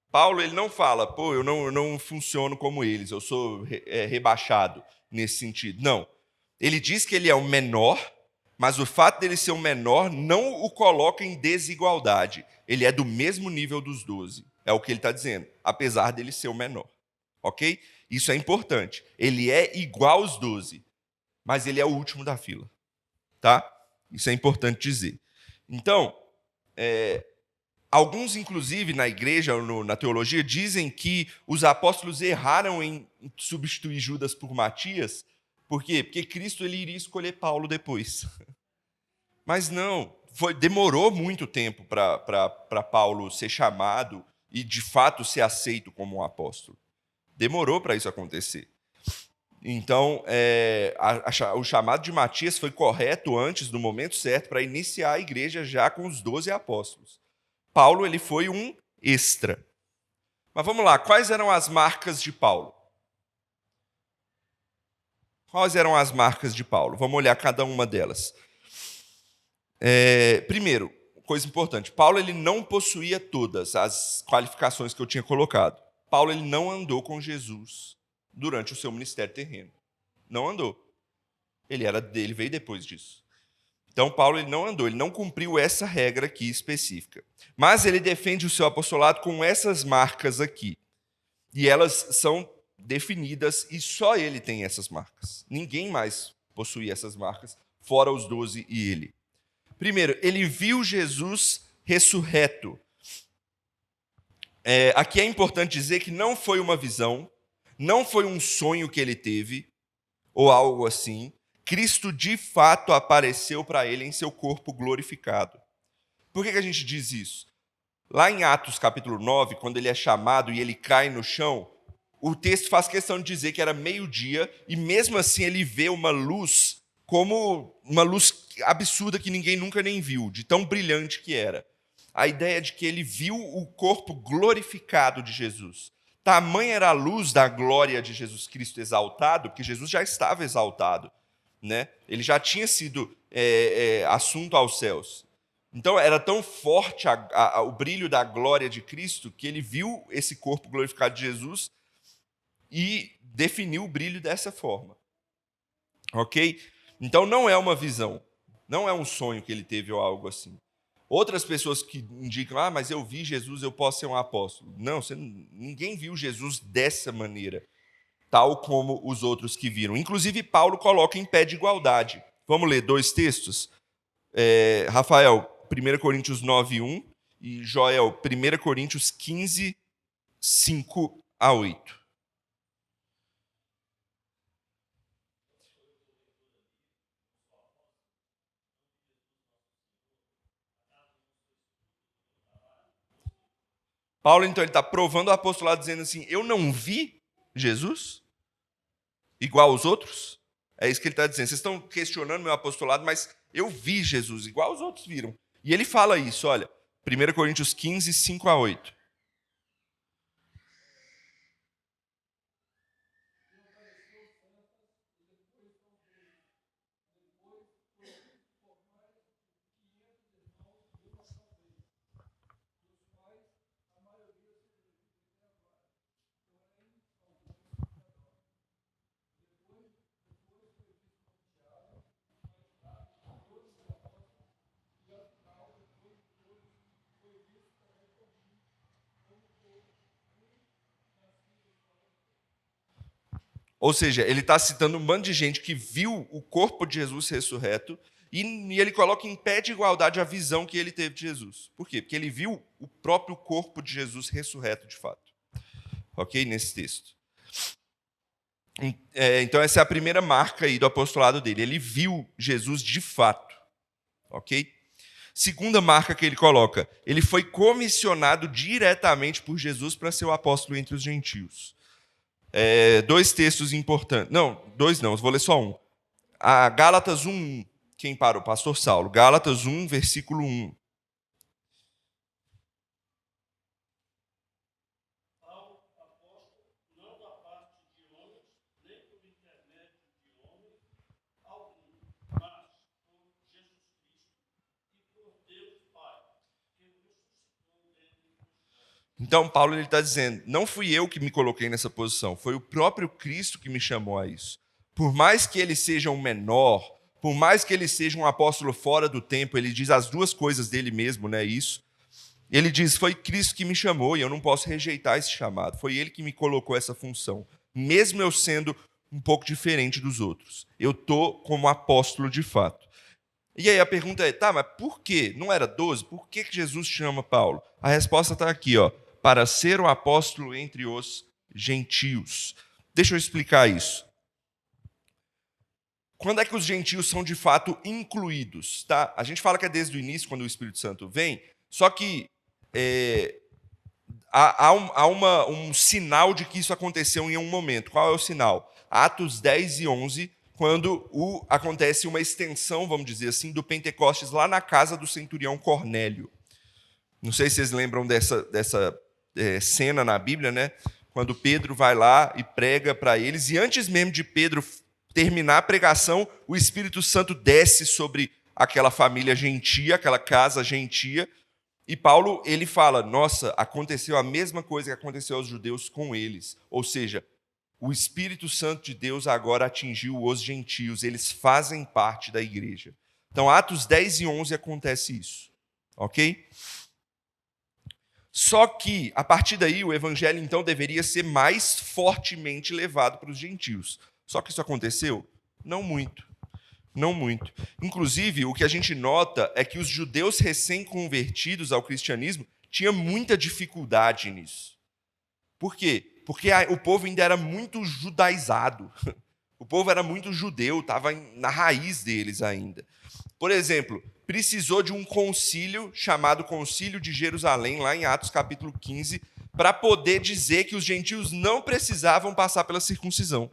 Paulo ele não fala, pô, eu não funciono como eles, eu sou rebaixado nesse sentido. Não. Ele diz que ele é o menor, mas o fato dele ser o menor não o coloca em desigualdade. Ele é do mesmo nível dos 12. É o que ele está dizendo, apesar dele ser o menor. Ok? Isso é importante. Ele é igual aos 12, mas ele é o último da fila. Tá? Isso é importante dizer. Então, alguns, inclusive, na igreja, na teologia, dizem que os apóstolos erraram em substituir Judas por Matias. Por quê? Porque Cristo ele iria escolher Paulo depois. Mas não, demorou muito tempo para Paulo ser chamado e, de fato, ser aceito como um apóstolo. Demorou para isso acontecer. Então, o chamado de Matias foi correto antes, no momento certo, para iniciar a igreja já com os 12 apóstolos. Paulo ele foi um extra. Mas vamos lá, quais eram as marcas de Paulo? Quais eram as marcas de Paulo? Vamos olhar cada uma delas. Primeiro, coisa importante, Paulo ele não possuía todas as qualificações que eu tinha colocado. Paulo ele não andou com Jesus durante o seu ministério terreno. Não andou. Ele veio depois disso. Então, Paulo ele não andou, ele não cumpriu essa regra aqui específica. Mas ele defende o seu apostolado com essas marcas aqui. E elas são definidas e só ele tem essas marcas. Ninguém mais possui essas marcas, fora os 12 e ele. Primeiro, ele viu Jesus ressurreto. Aqui é importante dizer que não foi uma visão, não foi um sonho que ele teve, ou algo assim. Cristo de fato apareceu para ele em seu corpo glorificado. Por que a gente diz isso? Lá em Atos capítulo 9, quando ele é chamado e ele cai no chão, o texto faz questão de dizer que era meio-dia e mesmo assim ele vê uma luz como uma luz absurda que ninguém nunca nem viu, de tão brilhante que era. A ideia de que ele viu o corpo glorificado de Jesus. Tamanha era a luz da glória de Jesus Cristo exaltado, porque Jesus já estava exaltado. Né? Ele já tinha sido assunto aos céus. Então era tão forte o brilho da glória de Cristo que ele viu esse corpo glorificado de Jesus e definiu o brilho dessa forma. Ok? Então não é uma visão, não é um sonho que ele teve ou algo assim. Outras pessoas que indicam, mas eu vi Jesus, eu posso ser um apóstolo. Não, ninguém viu Jesus dessa maneira, tal como os outros que viram. Inclusive, Paulo coloca em pé de igualdade. Vamos ler 2 textos? Rafael, 1 Coríntios 9:1 e Joel, 1 Coríntios 15, 5-8. Paulo, então, ele está provando o apostolado, dizendo assim, eu não vi Jesus igual aos outros? É isso que ele está dizendo. Vocês estão questionando meu apostolado, mas eu vi Jesus igual os outros viram. E ele fala isso, olha, 1 Coríntios 15, 5-8. Ou seja, ele está citando um bando de gente que viu o corpo de Jesus ressurreto e ele coloca em pé de igualdade a visão que ele teve de Jesus. Por quê? Porque ele viu o próprio corpo de Jesus ressurreto de fato. Ok? Nesse texto. Então essa é a primeira marca aí do apostolado dele. Ele viu Jesus de fato. Ok? Segunda marca que ele coloca, ele foi comissionado diretamente por Jesus para ser o apóstolo entre os gentios. Dois textos importantes. Não, dois não, vou ler só um. Gálatas 1:1. Quem parou? Pastor Saulo. Gálatas 1, versículo 1. Então, Paulo está dizendo, não fui eu que me coloquei nessa posição, foi o próprio Cristo que me chamou a isso. Por mais que ele seja um menor, por mais que ele seja um apóstolo fora do tempo, ele diz as duas coisas dele mesmo, né? Isso. Ele diz, foi Cristo que me chamou e eu não posso rejeitar esse chamado. Foi ele que me colocou essa função, mesmo eu sendo um pouco diferente dos outros. Eu estou como apóstolo de fato. E aí a pergunta é, tá, mas por quê? Não era 12? Por que Jesus chama Paulo? A resposta está aqui, ó. Para ser o apóstolo entre os gentios. Deixa eu explicar isso. Quando é que os gentios são de fato incluídos? Tá? A gente fala que é desde o início, quando o Espírito Santo vem, só que há um sinal de que isso aconteceu em um momento. Qual é o sinal? Atos 10 e 11, quando acontece uma extensão, vamos dizer assim, do Pentecostes lá na casa do centurião Cornélio. Não sei se vocês lembram dessa cena na Bíblia, né? Quando Pedro vai lá e prega para eles, e antes mesmo de Pedro terminar a pregação, o Espírito Santo desce sobre aquela família gentia, aquela casa gentia, e Paulo, ele fala, nossa, aconteceu a mesma coisa que aconteceu aos judeus com eles. Ou seja, o Espírito Santo de Deus agora atingiu os gentios, eles fazem parte da igreja. Então, Atos 10 e 11 acontece isso. Ok? Só que, a partir daí, o evangelho, então, deveria ser mais fortemente levado para os gentios. Só que isso aconteceu? Não muito. Não muito. Inclusive, o que a gente nota é que os judeus recém-convertidos ao cristianismo tinham muita dificuldade nisso. Por quê? Porque o povo ainda era muito judaizado. O povo era muito judeu, estava na raiz deles ainda. Por exemplo, precisou de um concílio chamado Concílio de Jerusalém, lá em Atos capítulo 15, para poder dizer que os gentios não precisavam passar pela circuncisão.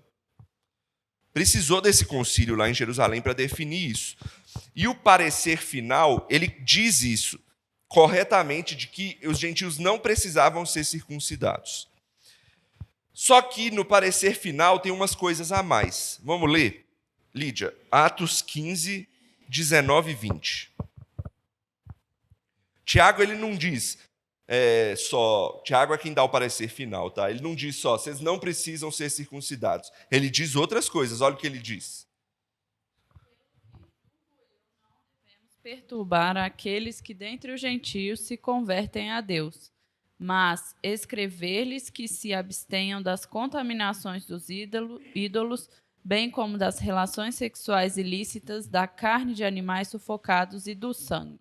Precisou desse concílio lá em Jerusalém para definir isso. E o parecer final, ele diz isso corretamente, de que os gentios não precisavam ser circuncidados. Só que no parecer final tem umas coisas a mais. Vamos ler? Lídia, Atos 15, 19 e 20. Tiago, ele não diz só... Tiago é quem dá o parecer final, tá? Ele não diz só, vocês não precisam ser circuncidados. Ele diz outras coisas, olha o que ele diz. Perturbar aqueles que dentre os gentios se convertem a Deus, mas escrever-lhes que se abstenham das contaminações dos ídolos, bem como das relações sexuais ilícitas, da carne de animais sufocados e do sangue.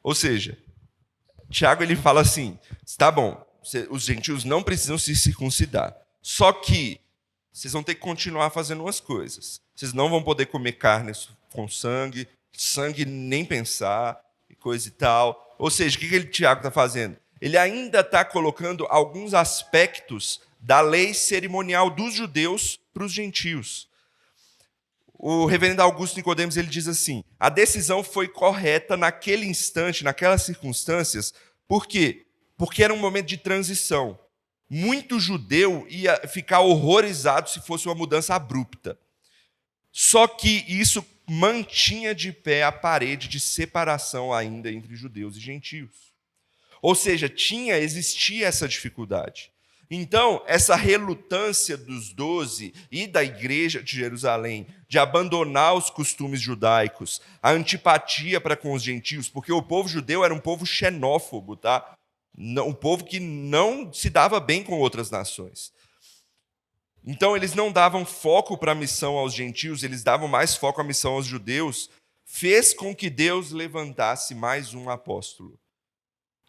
Ou seja, Tiago, ele fala assim, tá bom, os gentios não precisam se circuncidar, só que vocês vão ter que continuar fazendo umas coisas. Vocês não vão poder comer carne com sangue nem pensar, e coisa e tal. Ou seja, o que Tiago está fazendo? Ele ainda está colocando alguns aspectos da lei cerimonial dos judeus para os gentios. O reverendo Augusto Nicodemos, ele diz assim, a decisão foi correta naquele instante, naquelas circunstâncias, por quê? Porque era um momento de transição. Muito judeu ia ficar horrorizado se fosse uma mudança abrupta. Só que isso mantinha de pé a parede de separação ainda entre judeus e gentios. Ou seja, existia essa dificuldade. Então, essa relutância dos 12 e da igreja de Jerusalém de abandonar os costumes judaicos, a antipatia para com os gentios, porque o povo judeu era um povo xenófobo, tá? Um povo que não se dava bem com outras nações. Então, eles não davam foco para a missão aos gentios, eles davam mais foco à missão aos judeus, fez com que Deus levantasse mais um apóstolo,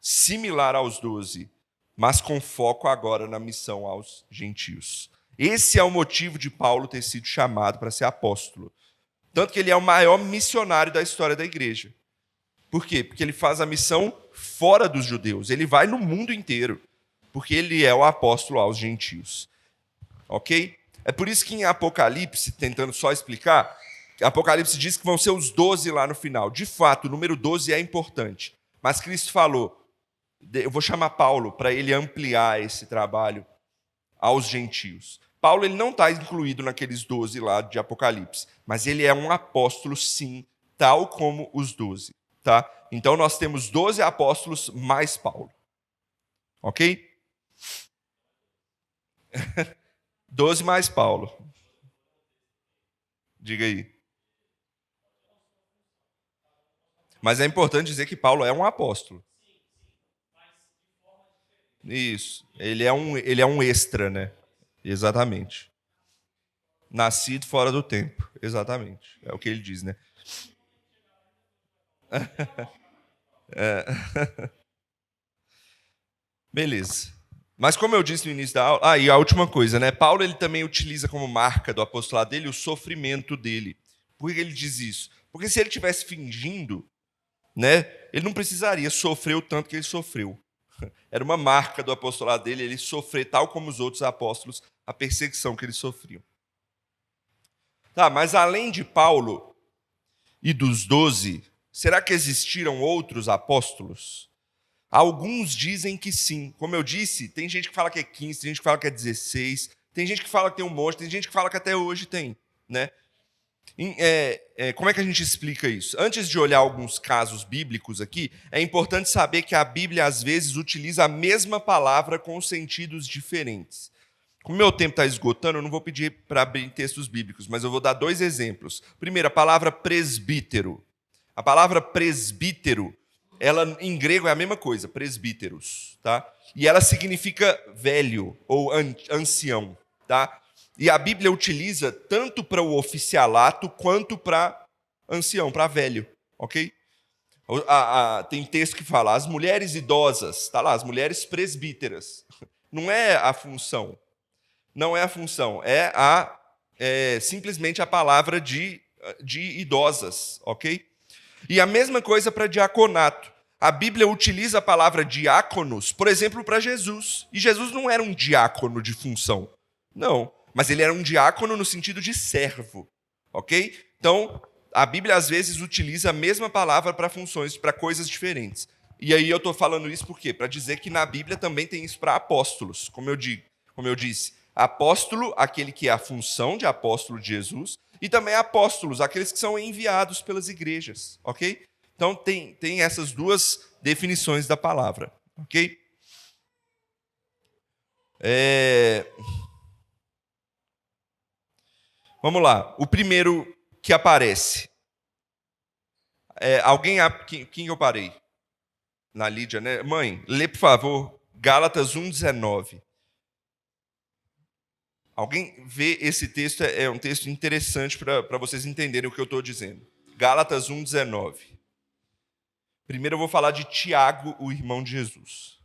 similar aos 12, mas com foco agora na missão aos gentios. Esse é o motivo de Paulo ter sido chamado para ser apóstolo. Tanto que ele é o maior missionário da história da igreja. Por quê? Porque ele faz a missão fora dos judeus, ele vai no mundo inteiro, porque ele é o apóstolo aos gentios. Ok? É por isso que em Apocalipse, tentando só explicar, Apocalipse diz que vão ser os 12 lá no final. De fato, o número 12 é importante. Mas Cristo falou, eu vou chamar Paulo para ele ampliar esse trabalho aos gentios. Paulo ele não está incluído naqueles 12 lá de Apocalipse, mas ele é um apóstolo sim, tal como os 12. Tá? Então nós temos 12 apóstolos mais Paulo. Ok? 12 mais Paulo. Diga aí. Mas é importante dizer que Paulo é um apóstolo. Isso. Ele é um extra, né? Exatamente. Nascido fora do tempo. Exatamente. É o que ele diz, né? Beleza. Mas como eu disse no início da aula... e a última coisa, né? Paulo ele também utiliza como marca do apostolado dele o sofrimento dele. Por que ele diz isso? Porque se ele estivesse fingindo, né, ele não precisaria sofrer o tanto que ele sofreu. Era uma marca do apostolado dele, ele sofrer, tal como os outros apóstolos, a perseguição que eles sofriam. Tá, mas além de Paulo e dos 12, será que existiram outros apóstolos? Alguns dizem que sim. Como eu disse, tem gente que fala que é 15, tem gente que fala que é 16, tem gente que fala que tem um monte, tem gente que fala que até hoje tem, né? Como é que a gente explica isso? Antes de olhar alguns casos bíblicos aqui, é importante saber que a Bíblia, às vezes, utiliza a mesma palavra com sentidos diferentes. Como meu tempo está esgotando, eu não vou pedir para abrir textos bíblicos, mas eu vou dar 2 exemplos. Primeiro, a palavra presbítero. A palavra presbítero, ela em grego é a mesma coisa, presbíteros, tá? E ela significa velho ou ancião, tá? E a Bíblia utiliza tanto para o oficialato quanto para ancião, para velho, ok? Tem texto que fala, as mulheres idosas, tá lá, as mulheres presbíteras. Não é a função, não é a função, é simplesmente a palavra de idosas, ok? E a mesma coisa para diaconato. A Bíblia utiliza a palavra diáconos, por exemplo, para Jesus. E Jesus não era um diácono de função, não. Mas ele era um diácono no sentido de servo, ok? Então, a Bíblia às vezes utiliza a mesma palavra para funções, para coisas diferentes. E aí eu estou falando isso por quê? Para dizer que na Bíblia também tem isso para apóstolos, como eu disse. Apóstolo, aquele que é a função de apóstolo de Jesus, e também apóstolos, aqueles que são enviados pelas igrejas, ok? Então, tem essas 2 definições da palavra, ok? Vamos lá. O primeiro que aparece. Quem eu parei? Na Lídia, né? Mãe, lê, por favor, Gálatas 1,19. Alguém vê esse texto? É um texto interessante para vocês entenderem o que eu estou dizendo. Gálatas 1,19. Primeiro eu vou falar de Tiago, o irmão de Jesus.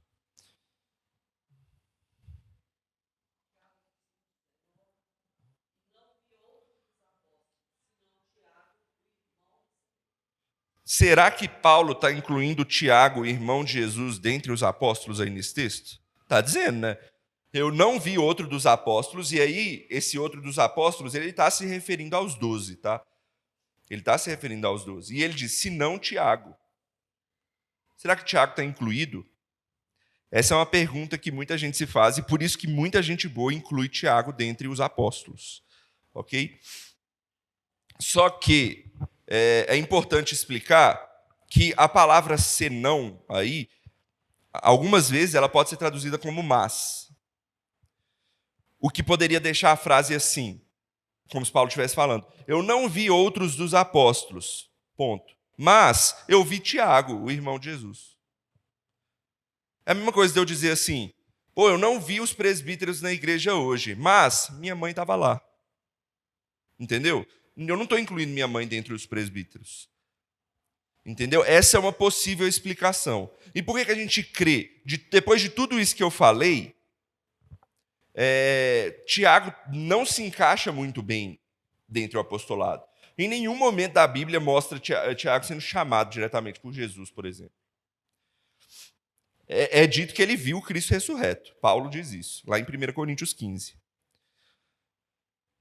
Será que Paulo está incluindo Tiago, irmão de Jesus, dentre os apóstolos aí nesse texto? Está dizendo, né? Eu não vi outro dos apóstolos, e aí esse outro dos apóstolos, ele está se referindo aos 12, tá? Ele está se referindo aos 12. E ele diz, se não Tiago. Será que Tiago está incluído? Essa é uma pergunta que muita gente se faz, e por isso que muita gente boa inclui Tiago dentre os apóstolos. Ok? Só que é importante explicar que a palavra senão aí, algumas vezes ela pode ser traduzida como mas. O que poderia deixar a frase assim, como se Paulo estivesse falando. Eu não vi outros dos apóstolos, ponto. Mas eu vi Tiago, o irmão de Jesus. É a mesma coisa de eu dizer assim, Pô, eu não vi os presbíteros na igreja hoje, mas minha mãe estava lá. Entendeu? Eu não estou incluindo minha mãe dentre os presbíteros. Entendeu? Essa é uma possível explicação. E por que a gente crê? Depois de tudo isso que eu falei, Tiago não se encaixa muito bem dentro do apostolado. Em nenhum momento da Bíblia mostra Tiago sendo chamado diretamente por Jesus, por exemplo. É dito que ele viu Cristo ressurreto. Paulo diz isso, lá em 1 Coríntios 15.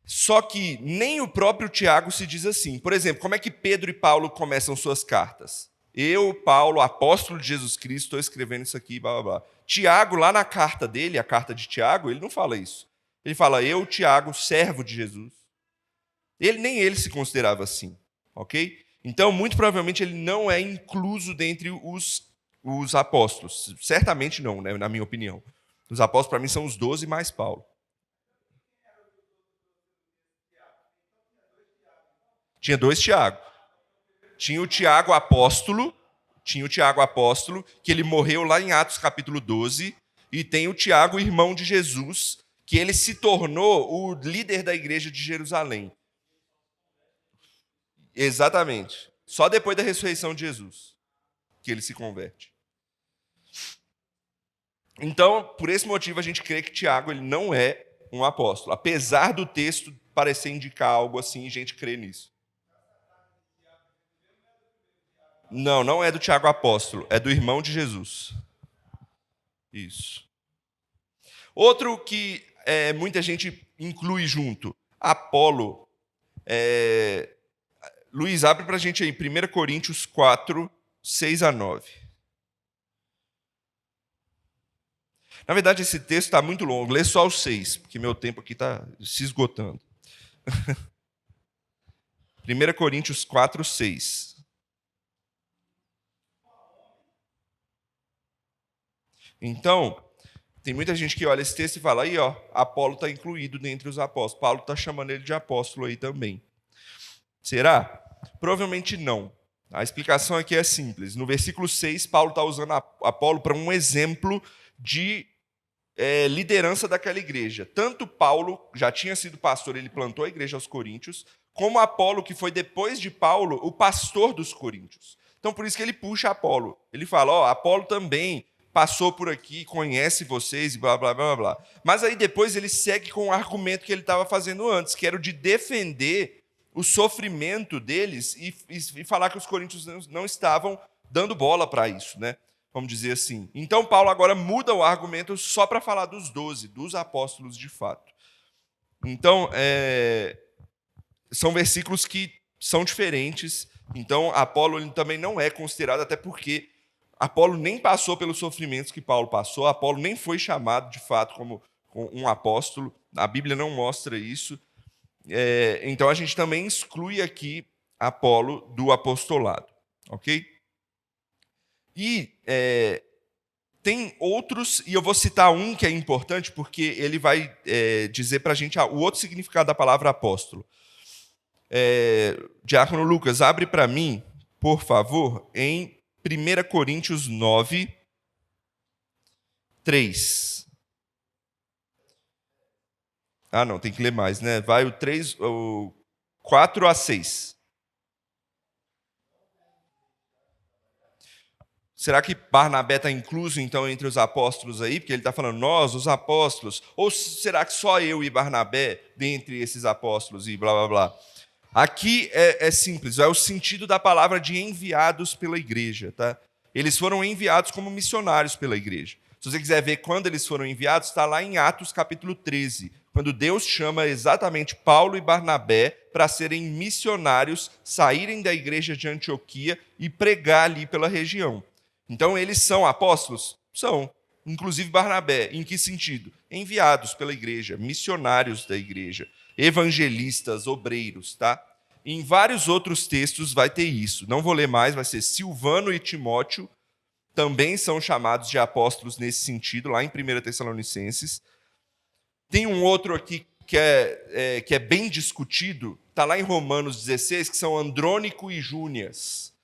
Só que nem o próprio Tiago se diz assim. Por exemplo, como é que Pedro e Paulo começam suas cartas? Eu, Paulo, apóstolo de Jesus Cristo, estou escrevendo isso aqui, blá, blá, blá. Tiago, lá na carta dele, a carta de Tiago, ele não fala isso. Ele fala, eu, Tiago, servo de Jesus. Nem ele se considerava assim, ok? Então, muito provavelmente, ele não é incluso dentre os apóstolos. Certamente não, né, na minha opinião. Os apóstolos, para mim, são os 12 mais Paulo. Tinha 2 Tiago. Tinha o Tiago apóstolo, que ele morreu lá em Atos capítulo 12, e tem o Tiago, irmão de Jesus, que ele se tornou o líder da igreja de Jerusalém. Exatamente. Só depois da ressurreição de Jesus que ele se converte. Então, por esse motivo, a gente crê que Tiago ele não é um apóstolo. Apesar do texto parecer indicar algo assim, a gente crê nisso. Não, não é do Tiago apóstolo, é do irmão de Jesus. Isso. Outro que muita gente inclui junto, Apolo. Luiz, abre para a gente aí, 1 Coríntios 4, 6 a 9. Na verdade, esse texto está muito longo, lê só os 6, porque meu tempo aqui está se esgotando. 1 Coríntios 4, 6. Então, tem muita gente que olha esse texto e fala, aí, ó, Apolo está incluído dentre os apóstolos. Paulo está chamando ele de apóstolo aí também. Será? Provavelmente não. A explicação aqui é simples. No versículo 6, Paulo está usando Apolo para um exemplo de liderança daquela igreja. Tanto Paulo, já tinha sido pastor, ele plantou a igreja aos Coríntios, como Apolo, que foi depois de Paulo, o pastor dos Coríntios. Então, por isso que ele puxa Apolo. Ele fala, ó, Apolo também passou por aqui, conhece vocês e blá, blá, blá, blá. Mas aí depois ele segue com o argumento que ele estava fazendo antes, que era o de defender o sofrimento deles e falar que os coríntios não estavam dando bola para isso, né? Vamos dizer assim. Então, Paulo agora muda o argumento só para falar dos 12, dos apóstolos de fato. Então, são versículos que são diferentes. Então, Apolo ele também não é considerado, até porque Apolo nem passou pelos sofrimentos que Paulo passou. Apolo nem foi chamado, de fato, como um apóstolo. A Bíblia não mostra isso. Então, a gente também exclui aqui Apolo do apostolado. Ok? E tem outros, e eu vou citar um que é importante, porque ele vai dizer para a gente o outro significado da palavra apóstolo. Diácono Lucas, abre para mim, por favor, em 1 Coríntios 9, 3. Ah, não, tem que ler mais, né? Vai o 4 a 6. Será que Barnabé está incluso, então, entre os apóstolos aí? Porque ele está falando, nós, os apóstolos. Ou será que só eu e Barnabé, dentre esses apóstolos e blá, blá, blá? Aqui é simples, é o sentido da palavra de enviados pela igreja. Tá? Eles foram enviados como missionários pela igreja. Se você quiser ver quando eles foram enviados, está lá em Atos capítulo 13, quando Deus chama exatamente Paulo e Barnabé para serem missionários, saírem da igreja de Antioquia e pregar ali pela região. Então, eles são apóstolos? São. Inclusive Barnabé. Em que sentido? Enviados pela igreja, missionários da igreja, evangelistas, obreiros, tá? Em vários outros textos vai ter isso. Não vou ler mais, vai ser Silvano e Timóteo, também são chamados de apóstolos nesse sentido, lá em 1 Tessalonicenses. Tem um outro aqui que é bem discutido, está lá em Romanos 16, que são Andrônico e Júnias.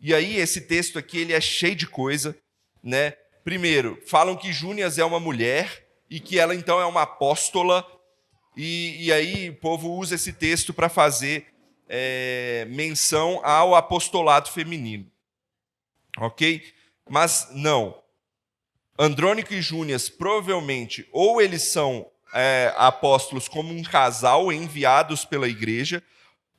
E aí esse texto aqui ele é cheio de coisa, né? Primeiro, falam que Júnias é uma mulher e que ela então é uma apóstola, e aí o povo usa esse texto para fazer menção ao apostolado feminino. Ok? Mas não. Andrônico e Júnias, provavelmente, ou eles são apóstolos como um casal enviados pela igreja,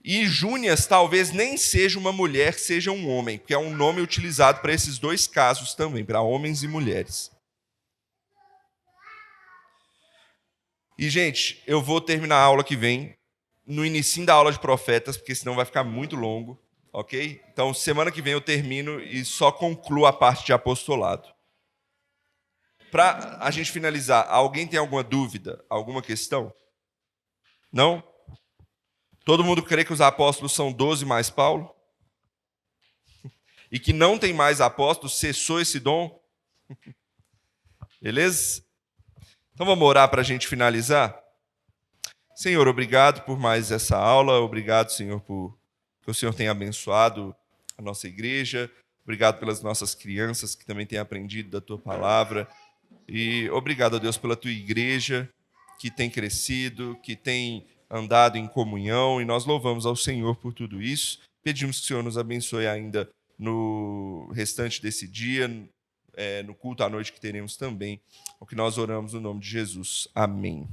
e Júnias talvez nem seja uma mulher, seja um homem, porque é um nome utilizado para esses dois casos também, para homens e mulheres. E, gente, eu vou terminar a aula que vem, no início da aula de profetas, porque senão vai ficar muito longo, ok? Então, semana que vem eu termino e só concluo a parte de apostolado. Para a gente finalizar, alguém tem alguma dúvida, alguma questão? Não? Todo mundo crê que os apóstolos são 12 mais Paulo? E que não tem mais apóstolos, cessou esse dom? Beleza? Então vamos orar para a gente finalizar? Senhor, obrigado por mais essa aula. Obrigado, Senhor, por que o Senhor tenha abençoado a nossa igreja. Obrigado pelas nossas crianças que também têm aprendido da Tua palavra. E obrigado, a Deus, pela Tua igreja que tem crescido, que tem andado em comunhão. E nós louvamos ao Senhor por tudo isso. Pedimos que o Senhor nos abençoe ainda no restante desse dia, no culto à noite que teremos também. O que nós oramos no nome de Jesus. Amém.